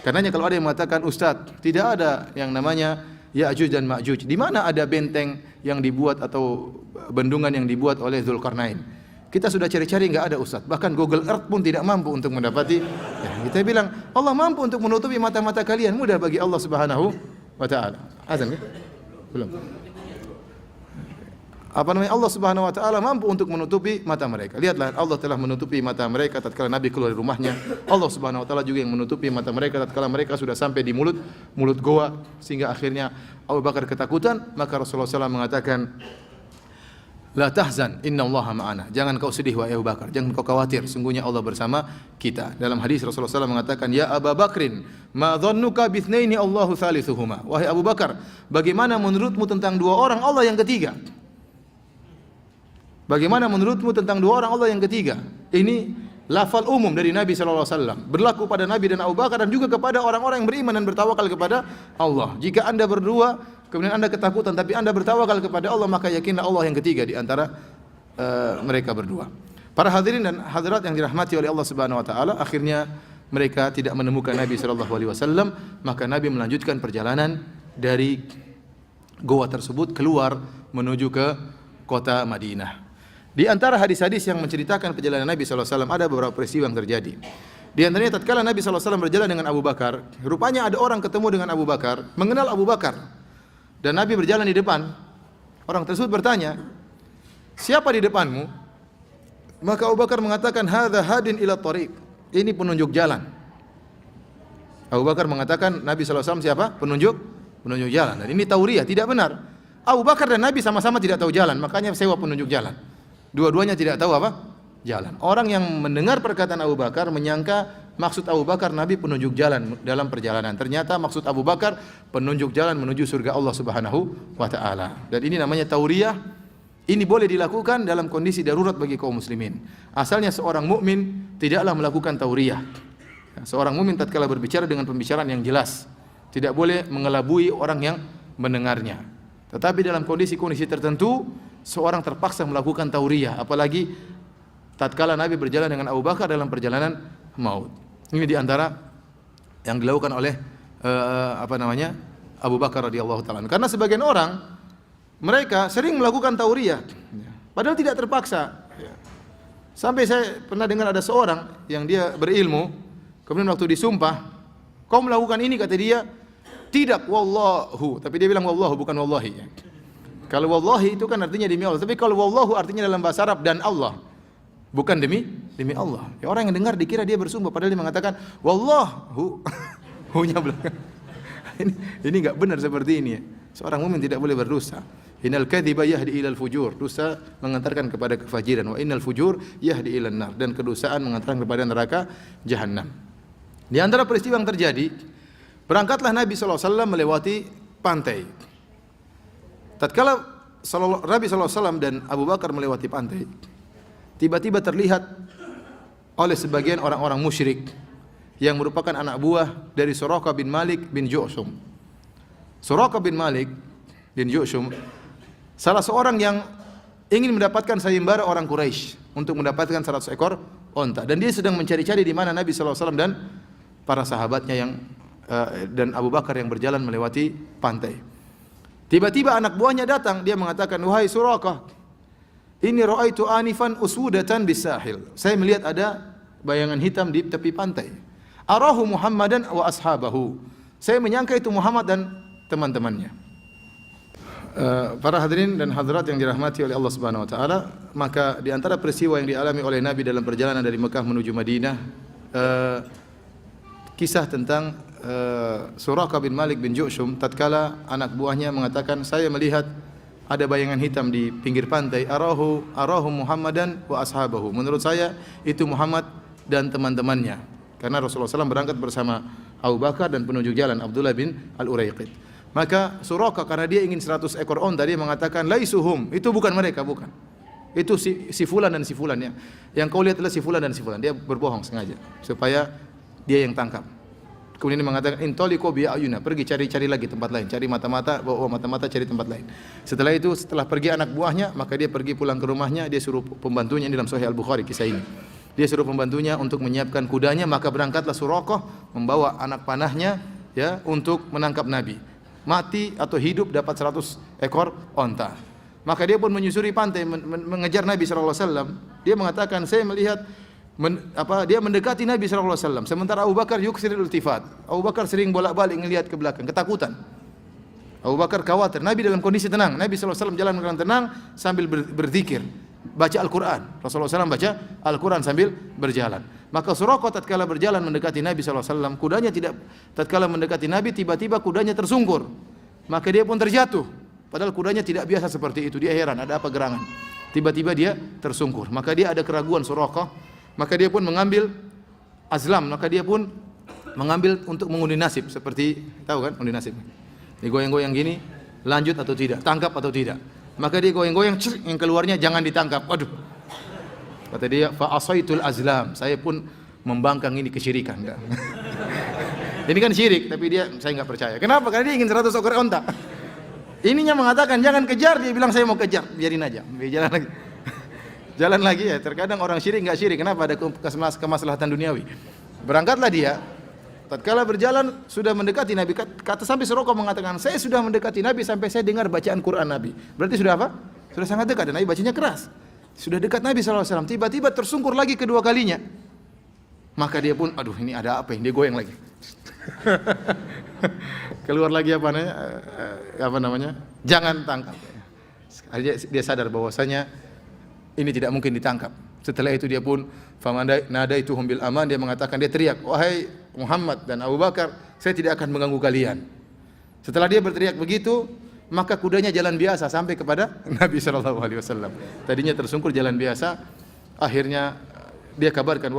Karenanya kalau ada yang mengatakan, Ustaz, tidak ada yang namanya Ya'juj dan Ma'juj. Di mana ada benteng yang dibuat atau bendungan yang dibuat oleh Dzulqarnain? Kita sudah cari-cari, enggak ada, Ustaz. Bahkan Google Earth pun tidak mampu untuk mendapati. Ya, kita bilang Allah mampu untuk menutupi mata-mata kalian, mudah bagi Allah Subhanahu wa taala. Azan ya? Belum. Allah Subhanahu wa taala mampu untuk menutupi mata mereka. Lihatlah, Allah telah menutupi mata mereka tatkala Nabi keluar dari rumahnya. Allah Subhanahu wa taala juga yang menutupi mata mereka tatkala mereka sudah sampai di mulut goa sehingga akhirnya Abu Bakar ketakutan, maka Rasulullah SAW mengatakan, La tahzan, innallaha ma'ana. Jangan kau sedih wahai Abu Bakar, jangan kau khawatir, sungguhnya Allah bersama kita. Dalam hadis Rasulullah SAW mengatakan, Ya Abu Bakrin, ma dhannuka bithnaini Allahu thalithuhuma. Wahai Abu Bakar, bagaimana menurutmu tentang 2 orang Allah yang ketiga? Bagaimana menurutmu tentang 2 orang Allah yang ketiga? Ini lafal umum dari Nabi SAW, berlaku pada Nabi dan Abu Bakar dan juga kepada orang-orang yang beriman dan bertawakal kepada Allah. Jika anda berdua, kemudian anda ketakutan, tapi anda bertawakal kepada Allah, maka yakinlah Allah yang ketiga di antara mereka berdua. Para hadirin dan hadirat yang dirahmati oleh Allah Subhanahu wa taala, akhirnya mereka tidak menemukan Nabi SAW, maka Nabi melanjutkan perjalanan dari goa tersebut keluar menuju ke kota Madinah. Di antara hadis-hadis yang menceritakan perjalanan Nabi SAW ada beberapa peristiwa yang terjadi. Di antaranya tatkala Nabi SAW berjalan dengan Abu Bakar, rupanya ada orang ketemu dengan Abu Bakar, mengenal Abu Bakar. Dan Nabi berjalan di depan. Orang tersebut bertanya, siapa di depanmu? Maka Abu Bakar mengatakan, hadza hadin ila tariq. Ini penunjuk jalan. Abu Bakar mengatakan, Nabi SAW siapa? Penunjuk jalan. Dan ini tauriyah, tidak benar. Abu Bakar dan Nabi sama-sama tidak tahu jalan, makanya sewa penunjuk jalan. Dua-duanya tidak tahu apa? Jalan. Orang yang mendengar perkataan Abu Bakar menyangka maksud Abu Bakar Nabi penunjuk jalan dalam perjalanan. Ternyata maksud Abu Bakar penunjuk jalan menuju surga Allah Subhanahu wa taala. Dan ini namanya tauriyah. Ini boleh dilakukan dalam kondisi darurat bagi kaum muslimin. Asalnya seorang mukmin tidaklah melakukan tauriyah. Seorang mukmin tatkala berbicara dengan pembicaraan yang jelas, tidak boleh mengelabui orang yang mendengarnya. Tetapi dalam kondisi-kondisi tertentu seorang terpaksa melakukan tauriyah, apalagi tatkala Nabi berjalan dengan Abu Bakar dalam perjalanan maut. Ini di antara yang dilakukan oleh Abu Bakar radhiyallahu taala. Karena sebagian orang mereka sering melakukan tauriyah, padahal tidak terpaksa. Sampai saya pernah dengar ada seorang yang dia berilmu, kemudian waktu disumpah, kau melakukan ini, kata dia, tidak, wallahu, tapi dia bilang wallahu bukan wallahi. Kalau wallahi itu kan artinya demi Allah, tapi kalau wallahu artinya dalam bahasa Arab dan Allah, bukan demi Allah. Ya, orang yang dengar dikira dia bersumpah, padahal dia mengatakan wallahu, hu-nya belakang. Ini enggak benar seperti ini. Ya. Seorang mukmin tidak boleh berdusta. Innal kadhiba yahdi ilal fujur, dusta mengantarkan kepada kefajiran. Wa innal fujur yahdi ilan nar, dan kedustaan mengantarkan kepada neraka jahanam. Di antara peristiwa yang terjadi, berangkatlah Nabi SAW melewati pantai. Tatkala Nabi SAW dan Abu Bakar melewati pantai, tiba-tiba terlihat oleh sebagian orang-orang musyrik yang merupakan anak buah dari Suraqah bin Malik bin Ju'shum. Suraqah bin Malik bin Ju'shum salah seorang yang ingin mendapatkan sayembara orang Quraisy untuk mendapatkan 100 ekor onta, dan dia sedang mencari-cari di mana Nabi sallallahu alaihi wasallam dan para sahabatnya yang dan Abu Bakar yang berjalan melewati pantai. Tiba-tiba anak buahnya datang, dia mengatakan, "Wahai Suraqah, inni ra'aitu anifan usudatan bisahil." Saya melihat ada bayangan hitam di tepi pantai. Arahu Muhammadan wa ashabahu. Saya menyangka itu Muhammad dan teman-temannya. Para hadirin dan hadirat yang dirahmati oleh Allah Subhanahu wa taala, maka di antara peristiwa yang dialami oleh Nabi dalam perjalanan dari Mekah menuju Madinah, kisah tentang Suraqah bin Malik bin Ju'shum tatkala anak buahnya mengatakan, saya melihat ada bayangan hitam di pinggir pantai, arahu Muhammadan wa ashabahu. Menurut saya itu Muhammad dan teman-temannya, karena Rasulullah SAW berangkat bersama Abu Bakar dan penunjuk jalan Abdullah bin Al-Uraiqid. Maka Suraqah karena dia ingin 100 ekor onta, dia mengatakan, laisuhum, itu bukan mereka, bukan. Itu si fulan dan si fulan ya. Yang kau lihat adalah si fulan dan si fulan. Dia berbohong sengaja supaya dia yang tangkap. Kemudian dia mengatakan, intaliqu bi ayuna, pergi cari lagi tempat lain, cari mata-mata, bawa mata-mata cari tempat lain. Setelah itu, setelah pergi anak buahnya, maka dia pergi pulang ke rumahnya, dia suruh pembantunya, ini dalam Sahih Al-Bukhari kisah ini. Dia suruh pembantunya untuk menyiapkan kudanya, maka berangkatlah Suraqah membawa anak panahnya ya untuk menangkap Nabi. Mati atau hidup dapat 100 ekor onta. Maka dia pun menyusuri pantai mengejar Nabi sallallahu alaihi wasallam. Dia mengatakan, saya melihat dia mendekati Nabi sallallahu alaihi wasallam, sementara Abu Bakar yuksirul iltifat. Abu Bakar sering bolak-balik melihat ke belakang, ketakutan. Abu Bakar khawatir. Nabi dalam kondisi tenang. Nabi sallallahu alaihi wasallam jalan dengan tenang sambil berzikir, baca Al-Qur'an. Rasulullah SAW baca Al-Qur'an sambil berjalan. Maka Suraqah tatkala berjalan mendekati Nabi sallallahu alaihi wasallam, kudanya tidak, tatkala mendekati Nabi tiba-tiba kudanya tersungkur. Maka dia pun terjatuh. Padahal kudanya tidak biasa seperti itu. Dia heran, ada apa gerangan? Tiba-tiba dia tersungkur. Maka dia ada keraguan Suraqah. Maka dia pun mengambil azlam, maka dia pun mengambil untuk mengundi nasib, seperti tahu kan undi nasib. Digoyang-goyang gini, lanjut atau tidak, tangkap atau tidak. Maka dia goyang-goyang, yang keluarnya jangan ditangkap. Waduh. Kata dia, fa asaitul azlam, saya pun membangkang ini kesyirikan. Ini kan syirik, tapi saya enggak percaya. Kenapa? Karena dia ingin 100 ekor onta. Ininya mengatakan jangan kejar, dia bilang saya mau kejar, biarin aja, jalan lagi. Jalan lagi ya. Terkadang orang syirik enggak syirik, kenapa? Ada kemaslahatan duniawi. Berangkatlah dia. Tatkala berjalan sudah mendekati Nabi, kata sampai Suraqah mengatakan, saya sudah mendekati Nabi sampai saya dengar bacaan Quran Nabi. Berarti sudah apa? Sudah sangat dekat, dan Nabi bacanya keras. Sudah dekat Nabi SAW, tiba-tiba tersungkur lagi kedua kalinya. Maka dia pun, aduh ini ada apa ini? Dia goyang lagi. Keluar lagi apa namanya? Jangan tangkap. Dia sadar bahwasanya ini tidak mungkin ditangkap. Setelah itu dia pun nadaituhum bil aman, dia mengatakan, dia teriak, wahai Muhammad dan Abu Bakar, saya tidak akan mengganggu kalian. Setelah dia berteriak begitu, maka kudanya jalan biasa sampai kepada Nabi sallallahu alaihi wasallam. Tadinya tersungkur jalan biasa, akhirnya dia kabarkan,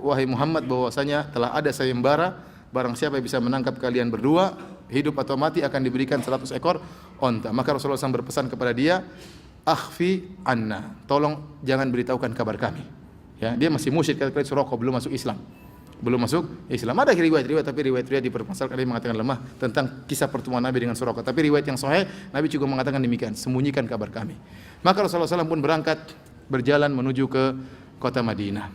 wahai Muhammad, bahwasanya telah ada sayembara, barang siapa yang bisa menangkap kalian berdua, hidup atau mati, akan diberikan 100 ekor onta. Maka Rasulullah SAW berpesan kepada dia, akhfi anna, tolong jangan beritahukan kabar kami. Ya, dia masih musyrik ketika Suraqah belum masuk Islam. Ada riwayat, tapi riwayat dipermasalahkan, ada yang mengatakan lemah tentang kisah pertemuan Nabi dengan Suraqah. Tapi riwayat yang sahih, Nabi juga mengatakan demikian, sembunyikan kabar kami. Maka Rasulullah SAW pun berangkat berjalan menuju ke kota Madinah.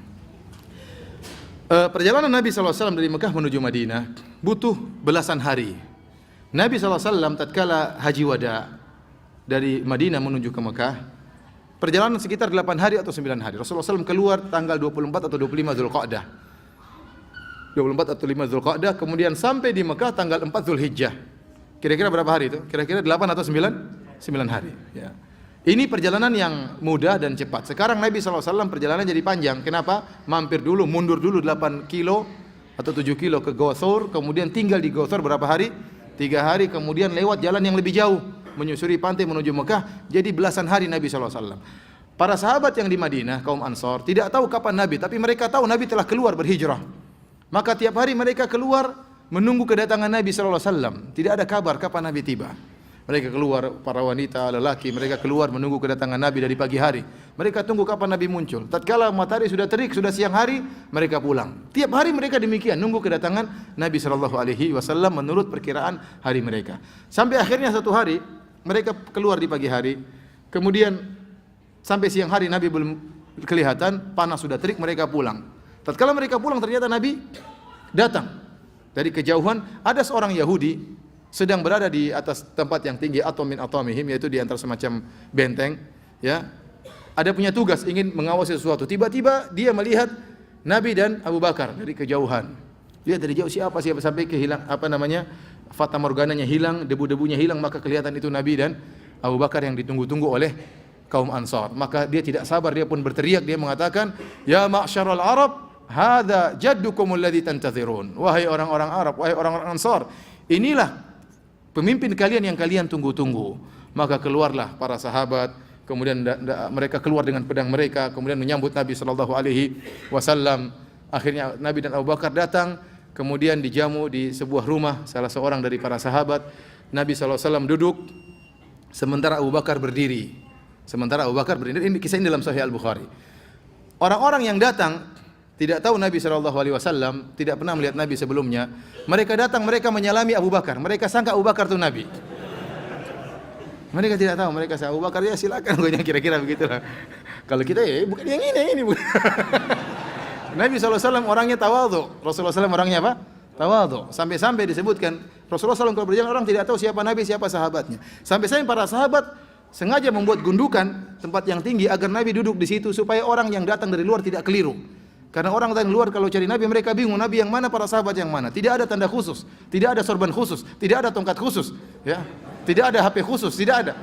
Perjalanan Nabi SAW dari Mekah menuju Madinah butuh belasan hari. Nabi SAW tatkala haji wada dari Madinah menuju ke Mekah, perjalanan sekitar 8 hari atau 9 hari. Rasulullah SAW keluar tanggal 24 atau 25 Zulqa'dah. 24 atau 5 Zulqa'dah, kemudian sampai di Mekah tanggal 4 Zulhijjah. Kira-kira berapa hari itu? Kira-kira 8 atau 9 hari. Ya. Ini perjalanan yang mudah dan cepat. Sekarang Nabi SAW perjalanan jadi panjang. Kenapa? Mampir dulu, mundur dulu 8 kilo atau 7 kilo ke Gua Thawr, kemudian tinggal di Gua Thawr berapa hari? 3 hari, kemudian lewat jalan yang lebih jauh, menyusuri pantai menuju Mekah. Jadi belasan hari Nabi SAW. Para sahabat yang di Madinah, kaum Ansar, tidak tahu kapan Nabi, tapi mereka tahu Nabi telah keluar berhijrah. Maka tiap hari mereka keluar menunggu kedatangan Nabi SAW. Tidak ada kabar kapan Nabi tiba. Mereka keluar, para wanita, lelaki, mereka keluar menunggu kedatangan Nabi dari pagi hari. Mereka tunggu kapan Nabi muncul. Tatkala matahari sudah terik, sudah siang hari, mereka pulang. Tiap hari mereka demikian, nunggu kedatangan Nabi sallallahu alaihi wasallam menurut perkiraan hari mereka. Sampai akhirnya satu hari mereka keluar di pagi hari. Kemudian sampai siang hari Nabi belum kelihatan, panas sudah terik, mereka pulang. Tatkala mereka pulang ternyata Nabi datang. Dari kejauhan ada seorang Yahudi sedang berada di atas tempat yang tinggi atau min atamihim, yaitu di antara semacam benteng, ya. Ada punya tugas ingin mengawasi sesuatu. Tiba-tiba dia melihat Nabi dan Abu Bakar dari kejauhan. Lihat dari jauh siapa sampai kehilang fata morgananya hilang, debu-debunya hilang, maka kelihatan itu Nabi dan Abu Bakar yang ditunggu-tunggu oleh kaum Ansar. Maka dia tidak sabar, dia pun berteriak, dia mengatakan, "Ya ma'syaral Arab, hadza jaddukum alladhi tantazirun." Wahai orang-orang Arab, wahai orang-orang Ansar, inilah pemimpin kalian yang kalian tunggu-tunggu. Maka keluarlah para sahabat, kemudian mereka keluar dengan pedang mereka, kemudian menyambut Nabi sallallahu alaihi wasallam. Akhirnya Nabi dan Abu Bakar datang, kemudian dijamu di sebuah rumah salah seorang dari para sahabat. Nabi sallallahu alaihi wasallam duduk, sementara Abu Bakar berdiri. Ini kisah ini dalam Sahih Al-Bukhari. Orang-orang yang datang tidak tahu Nabi sallallahu alaihi wasallam, tidak pernah melihat Nabi sebelumnya. Mereka datang, mereka menyalami Abu Bakar. Mereka sangka Abu Bakar itu Nabi. Mereka tidak tahu, mereka sangka Abu Bakar, ya silakan, kira-kira begitulah. Kalau kita ya bukan yang ini bukan. Nabi SAW orangnya tawadhu. Rasulullah SAW orangnya apa? Tawadhu. Sampai-sampai disebutkan Rasulullah SAW kalau berjalan orang tidak tahu siapa Nabi, siapa sahabatnya. Sampai-sampai para sahabat sengaja membuat gundukan tempat yang tinggi agar Nabi duduk di situ supaya orang yang datang dari luar tidak keliru. Karena orang dari luar kalau cari Nabi mereka bingung Nabi yang mana, para sahabat yang mana. Tidak ada tanda khusus, tidak ada sorban khusus, tidak ada tongkat khusus, ya. Tidak ada HP khusus, tidak ada.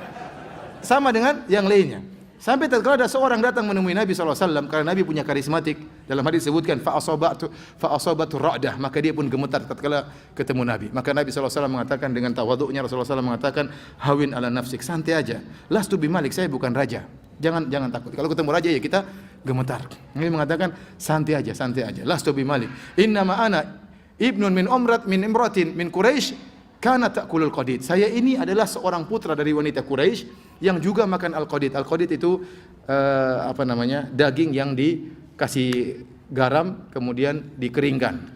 Sama dengan yang lainnya. Sampai tatkala ada seorang datang menemui Nabi SAW, karena Nabi punya karismatik. Dalam hadis disebutkan fa asabatu ra'dah, maka dia pun gemetar tatkala ketemu Nabi. Maka Nabi SAW mengatakan dengan tawadhu'nya, Rasulullah SAW mengatakan, "Hawin ala nafsik, santai aja. Lastu bimalik, saya bukan raja. Jangan takut. Kalau ketemu raja ya kita gemetar." Nabi mengatakan, santai aja. Lastu bimalik. Innama ana ibnun min imratin min Quraisy kana ta'kulul qadid. Saya ini adalah seorang putra dari wanita Quraisy yang juga makan al-qadid. Al-qadid itu daging yang dikasih garam kemudian dikeringkan.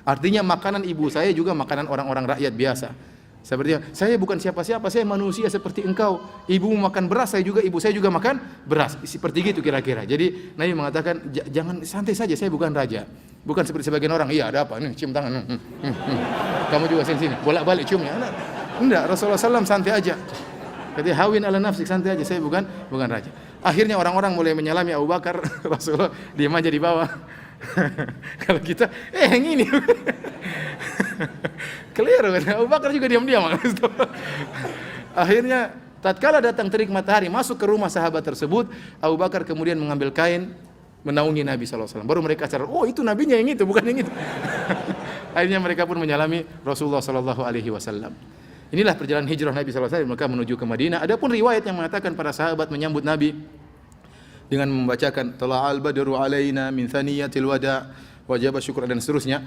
Artinya makanan ibu saya juga makanan orang-orang rakyat biasa. Sepertinya saya bukan siapa-siapa, saya manusia seperti engkau. Ibumu makan beras, ibu saya juga makan beras. Seperti gitu kira-kira. Jadi Nabi mengatakan jangan, santai saja, saya bukan raja. Bukan seperti sebagian orang, iya ada apa? Nih cium tangan. Kamu juga sini. Bolak-balik ciumnya. Enggak, Rasulullah SAW santai aja. Katanya hawin ala nafsik, santai aja, saya bukan raja. Akhirnya orang-orang mulai menyalami Abu Bakar, Rasulullah diam aja di bawah. Kalau kita yang ini keliru kan, Abu Bakar juga diam-diam. Akhirnya tatkala datang terik matahari masuk ke rumah sahabat tersebut, Abu Bakar kemudian mengambil kain menaungi Nabi SAW. Baru mereka sadar, oh itu nabinya yang itu, bukan yang itu. Akhirnya mereka pun menyalami Rasulullah SAW. Inilah perjalanan hijrah Nabi SAW mereka menuju ke Madinah. Adapun riwayat yang mengatakan para sahabat menyambut Nabi dengan membacakan tala'al badru alaina min thaniyatil wada wajib syukur dan seterusnya,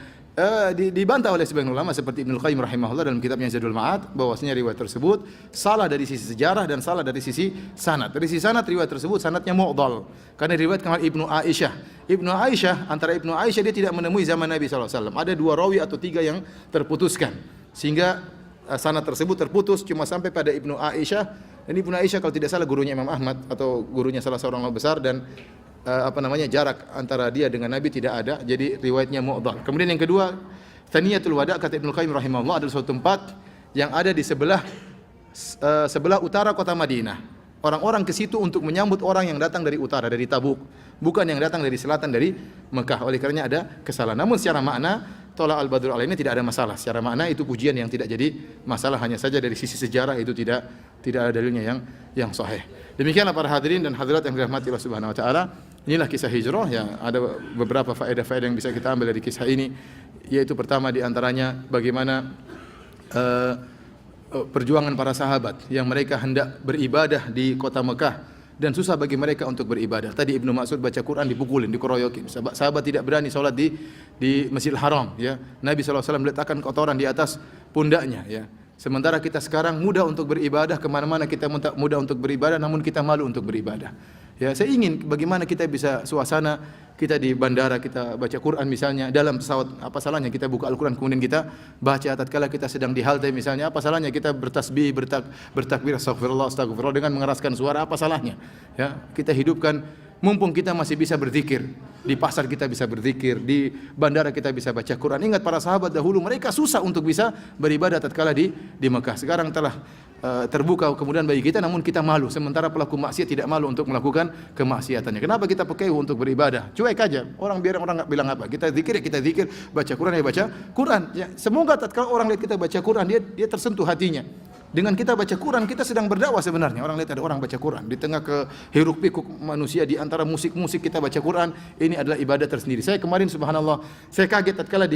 dibantah oleh sebagian ulama seperti Ibnu Qayyim rahimahullah dalam kitabnya Zadul Ma'ad bahwasanya riwayat tersebut salah dari sisi sejarah dan salah dari sisi sanad. Dari sisi sanad riwayat tersebut sanadnya mu'dhal karena riwayatkan oleh Ibnu Aisyah. Antara Ibnu Aisyah dia tidak menemui zaman Nabi SAW. Ada 2 rawi atau 3 yang terputuskan sehingga sanad tersebut terputus cuma sampai pada Ibnu Aisyah. Dan Ibnu Aisyah kalau tidak salah gurunya Imam Ahmad atau gurunya salah seorang ulama besar, dan jarak antara dia dengan Nabi tidak ada, jadi riwayatnya mu'dhal. Kemudian yang kedua, Thaniyatul Wada kata Ibnu Qayyim rahimahullah adalah suatu tempat yang ada di sebelah utara kota Madinah. Orang-orang ke situ untuk menyambut orang yang datang dari utara, dari Tabuk, bukan yang datang dari selatan, dari Mekah. Oleh karenanya ada kesalahan. Namun secara makna Thala al-Badru alaina tidak ada masalah. Secara makna itu pujian yang tidak jadi masalah, hanya saja dari sisi sejarah itu tidak ada dalilnya yang sahih. Demikianlah para hadirin dan hadirat yang dirahmati Allah Subhanahu wa taala. Inilah kisah hijrah yang ada beberapa faedah-faedah yang bisa kita ambil dari kisah ini, yaitu pertama di antaranya bagaimana perjuangan para sahabat yang mereka hendak beribadah di kota Mekah dan susah bagi mereka untuk beribadah. Tadi Ibnu Mas'ud baca Quran dipukulin, dikeroyokin. Sahabat tidak berani salat di Masjidil Haram, ya. Nabi SAW meletakkan kotoran di atas pundaknya, ya. Sementara kita sekarang mudah untuk beribadah, kemana-mana kita mudah untuk beribadah, namun kita malu untuk beribadah. Ya, saya ingin bagaimana kita bisa suasana kita di bandara, kita baca Quran misalnya, dalam pesawat, apa salahnya kita buka Al-Quran kemudian kita baca, tatkala kita sedang di halte misalnya, apa salahnya kita bertasbih, bertakbir, astagfirullah, astagfirullah dengan mengeraskan suara, apa salahnya? Ya, kita hidupkan, mumpung kita masih bisa berzikir, di pasar kita bisa berzikir, di bandara kita bisa baca Quran. Ingat para sahabat dahulu, mereka susah untuk bisa beribadah tatkala di Mekah. Sekarang telah terbuka kemudian bagi kita, namun kita malu. Sementara pelaku maksiat tidak malu untuk melakukan kemaksiatannya. Kenapa kita pakai untuk beribadah? Cuek aja. Biar orang nggak bilang apa. Kita zikir ya kita zikir, baca Quran ya baca Quran. Ya, semoga tatkala orang lihat kita baca Quran, dia tersentuh hatinya. Dengan kita baca Quran, kita sedang berdakwah sebenarnya. Orang lihat ada orang baca Quran. Di tengah hiruk pikuk manusia, di antara musik-musik kita baca Quran, ini adalah ibadah tersendiri. Saya kemarin subhanallah, saya kaget tatkala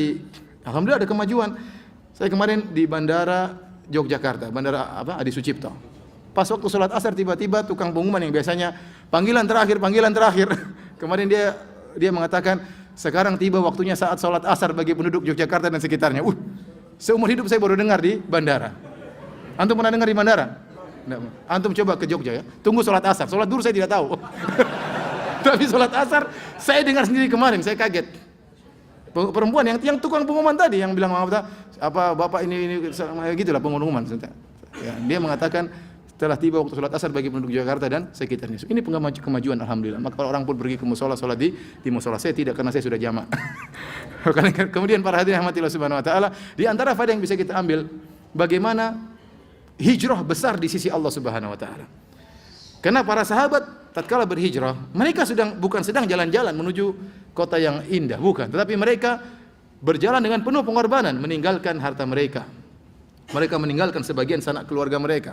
alhamdulillah ada kemajuan. Saya kemarin di bandara Yogyakarta, bandara Adi Sucipto. Pas waktu sholat asar tiba-tiba tukang pengumuman yang biasanya panggilan terakhir. Kemarin dia mengatakan sekarang tiba waktunya saat sholat asar bagi penduduk Yogyakarta dan sekitarnya. Seumur hidup saya baru dengar di bandara. Antum pernah dengar di bandara? Antum coba ke Jogja ya. Tunggu sholat asar. Sholat duhur saya tidak tahu. Tapi sholat asar saya dengar sendiri kemarin. Saya kaget. Perempuan yang tukang pengumuman tadi yang bilang apa bapak ini gitulah pengumuman. Ya, dia mengatakan telah tiba waktu sholat asar bagi penduduk Jakarta dan sekitarnya. Ini kemajuan alhamdulillah. Maka kalau orang pun pergi ke musola sholat di musola, saya tidak, karena saya sudah jamak. Kemudian para hadirin rahmatillah subhanahu wa taala, di antara faedah yang bisa kita ambil bagaimana hijrah besar di sisi Allah subhanahu wa taala. Karena para sahabat tatkala berhijrah, mereka bukan sedang jalan-jalan menuju kota yang indah, bukan, tetapi mereka berjalan dengan penuh pengorbanan, meninggalkan harta mereka. Mereka meninggalkan sebagian sanak keluarga mereka.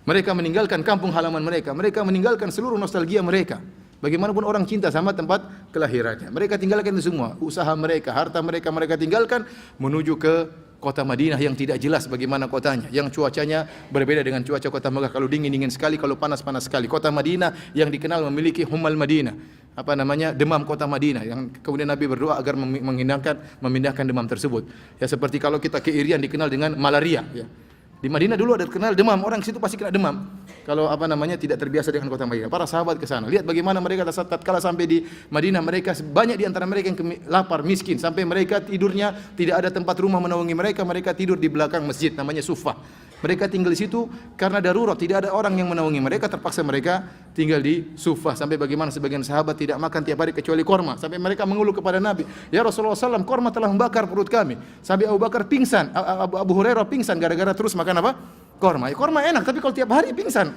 Mereka meninggalkan kampung halaman mereka. Mereka meninggalkan seluruh nostalgia mereka. Bagaimanapun orang cinta sama tempat kelahirannya. Mereka tinggalkan itu semua, usaha mereka, harta mereka tinggalkan menuju ke kota Madinah yang tidak jelas bagaimana kotanya, yang cuacanya berbeda dengan cuaca kota Mekah. Kalau dingin sekali, kalau panas sekali. Kota Madinah yang dikenal memiliki hummal Madinah, demam kota Madinah, yang kemudian Nabi berdoa agar memindahkan demam tersebut. Ya, seperti kalau kita ke Irian dikenal dengan malaria, ya. Di Madinah dulu ada kenal demam, orang situ pasti kena demam. Kalau tidak terbiasa dengan kota Madinah. Para sahabat ke sana, lihat bagaimana mereka tatkala sampai di Madinah, mereka banyak di antara mereka yang lapar, miskin, sampai mereka tidurnya tidak ada tempat rumah menaungi mereka, mereka tidur di belakang masjid namanya Suffah. Mereka tinggal di situ karena darurat, tidak ada orang yang menaungi mereka, terpaksa mereka tinggal di Suffah. Sampai bagaimana sebagian sahabat tidak makan tiap hari kecuali korma. Sampai mereka mengeluh kepada Nabi, "Ya Rasulullah SAW, korma telah membakar perut kami." Sampai Abu Bakar pingsan, Abu Hurairah pingsan gara-gara terus makan apa? Korma. Ya, korma enak, tapi kalau tiap hari pingsan.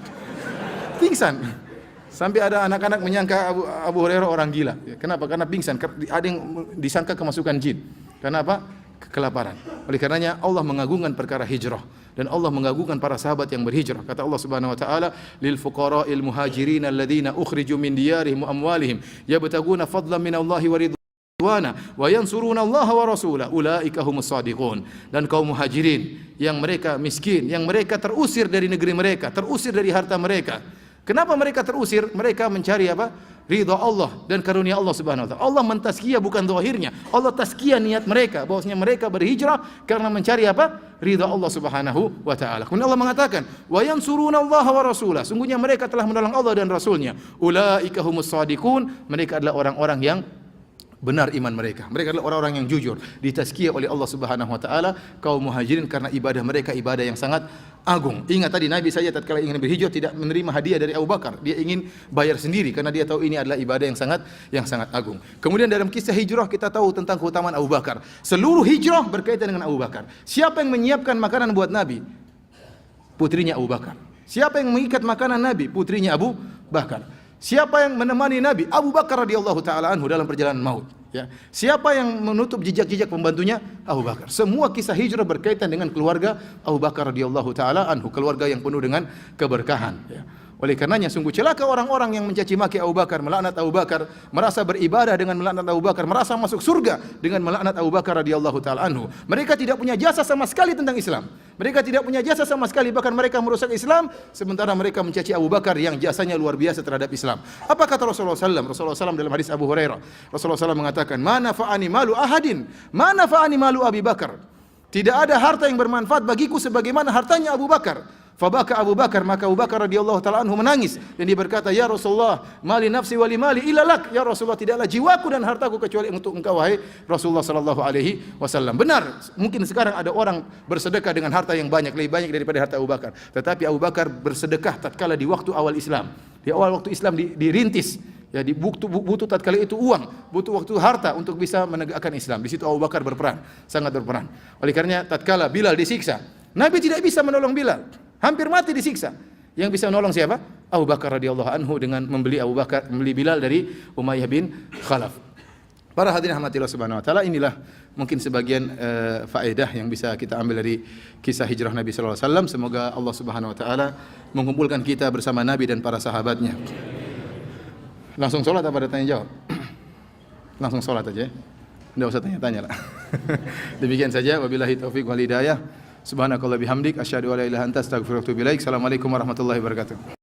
Sampai ada anak-anak menyangka Abu Hurairah orang gila. Ya, kenapa? Karena pingsan. Ada yang disangka kemasukan jin. Karena apa? Kelaparan. Oleh karenanya Allah mengagungkan perkara hijrah, dan Allah mengagungkan para sahabat yang berhijrah. Kata Allah Subhanahu wa taala, "Lil fuqara'il muhajirin alladziina ukhriju min diyarihim wa amwalihim yabtaguna fadlan min Allahi wa ridwana wa yansuruna Allah wa rasulahu ulaika humus shadiqun." Dan kaum muhajirin yang mereka miskin, yang mereka terusir dari negeri mereka, terusir dari harta mereka. Kenapa mereka terusir? Mereka mencari apa? Ridha Allah dan karunia Allah Subhanahu wa taala. Allah mentazkiyah bukan zahirnya. Allah tazkiyah niat mereka, bahwasanya mereka berhijrah karena mencari apa? Ridha Allah Subhanahu wa taala. Kemudian Allah mengatakan, "Wa yansuruna Allah wa rasulahu." Sungguhnya mereka telah menolong Allah dan Rasulnya. Ulaika humus shadiqun. Mereka adalah orang-orang yang benar iman mereka. Mereka adalah orang-orang yang jujur, ditazkiyah oleh Allah Subhanahu wa taala kaum muhajirin karena ibadah mereka ibadah yang sangat agung. Ingat tadi Nabi saja tatkala ingin berhijrah tidak menerima hadiah dari Abu Bakar. Dia ingin bayar sendiri karena dia tahu ini adalah ibadah yang sangat agung. Kemudian dalam kisah hijrah kita tahu tentang keutamaan Abu Bakar. Seluruh hijrah berkaitan dengan Abu Bakar. Siapa yang menyiapkan makanan buat Nabi? Putrinya Abu Bakar. Siapa yang mengikat makanan Nabi? Putrinya Abu Bakar. Siapa yang menemani Nabi? Abu Bakar radhiyallahu taala anhu dalam perjalanan maut. Ya. Siapa yang menutup jejak-jejak pembantunya? Abu Bakar. Semua kisah hijrah berkaitan dengan keluarga Abu Bakar radhiyallahu taala anhu, keluarga yang penuh dengan keberkahan. Ya. Oleh karenanya sungguh celaka orang-orang yang mencaci maki Abu Bakar, melaknat Abu Bakar, merasa beribadah dengan melaknat Abu Bakar, merasa masuk surga dengan melaknat Abu Bakar radhiyallahu taala anhu. Mereka tidak punya jasa sama sekali tentang Islam. Mereka tidak punya jasa sama sekali, bahkan mereka merusak Islam, sementara mereka mencaci Abu Bakar yang jasanya luar biasa terhadap Islam. Apa kata Rasulullah SAW? Rasulullah SAW dalam hadis Abu Hurairah, Rasulullah SAW mengatakan, "Ma nafa'ani malu ahadin, ma nafa'ani malu Abi Bakar." Tidak ada harta yang bermanfaat bagiku sebagaimana hartanya Abu Bakar. Fabaka Abu Bakar, maka Abu Bakar radhiyallahu taala anhu menangis dan dia berkata, "Ya Rasulullah, mali nafsi wali mali illa lak." Ya Rasulullah, tidaklah jiwaku dan hartaku kecuali untuk engkau wahai Rasulullah sallallahu alaihi wasallam. Benar, mungkin sekarang ada orang bersedekah dengan harta yang banyak, lebih banyak daripada harta Abu Bakar. Tetapi Abu Bakar bersedekah tatkala di waktu awal Islam. Di awal waktu Islam dirintis, ya butuh tatkala itu uang, butuh waktu harta untuk bisa menegakkan Islam. Di situ Abu Bakar berperan, sangat berperan. Oleh karenanya tatkala Bilal disiksa, Nabi tidak bisa menolong Bilal. Hampir mati disiksa. Yang bisa menolong siapa? Abu Bakar radhiyallahu anhu dengan membeli Bilal dari Umayyah bin Khalaf. Para hadirin rahmatillah subhanahu wa taala, inilah mungkin sebagian faedah yang bisa kita ambil dari kisah hijrah Nabi sallallahu alaihi wasallam. Semoga Allah Subhanahu wa taala mengumpulkan kita bersama Nabi dan para sahabatnya. Langsung sholat apa ada tanya jawab? Langsung sholat aja ya. Tidak usah tanya-tanya lah. Demikian saja, wabillahi taufiq wal hidayah. Subhanakallah bihamdik, asyhadu an la ilaha illa anta, astaghfiruka wa atubu ilaik. Assalamualaikum warahmatullahi wabarakatuh.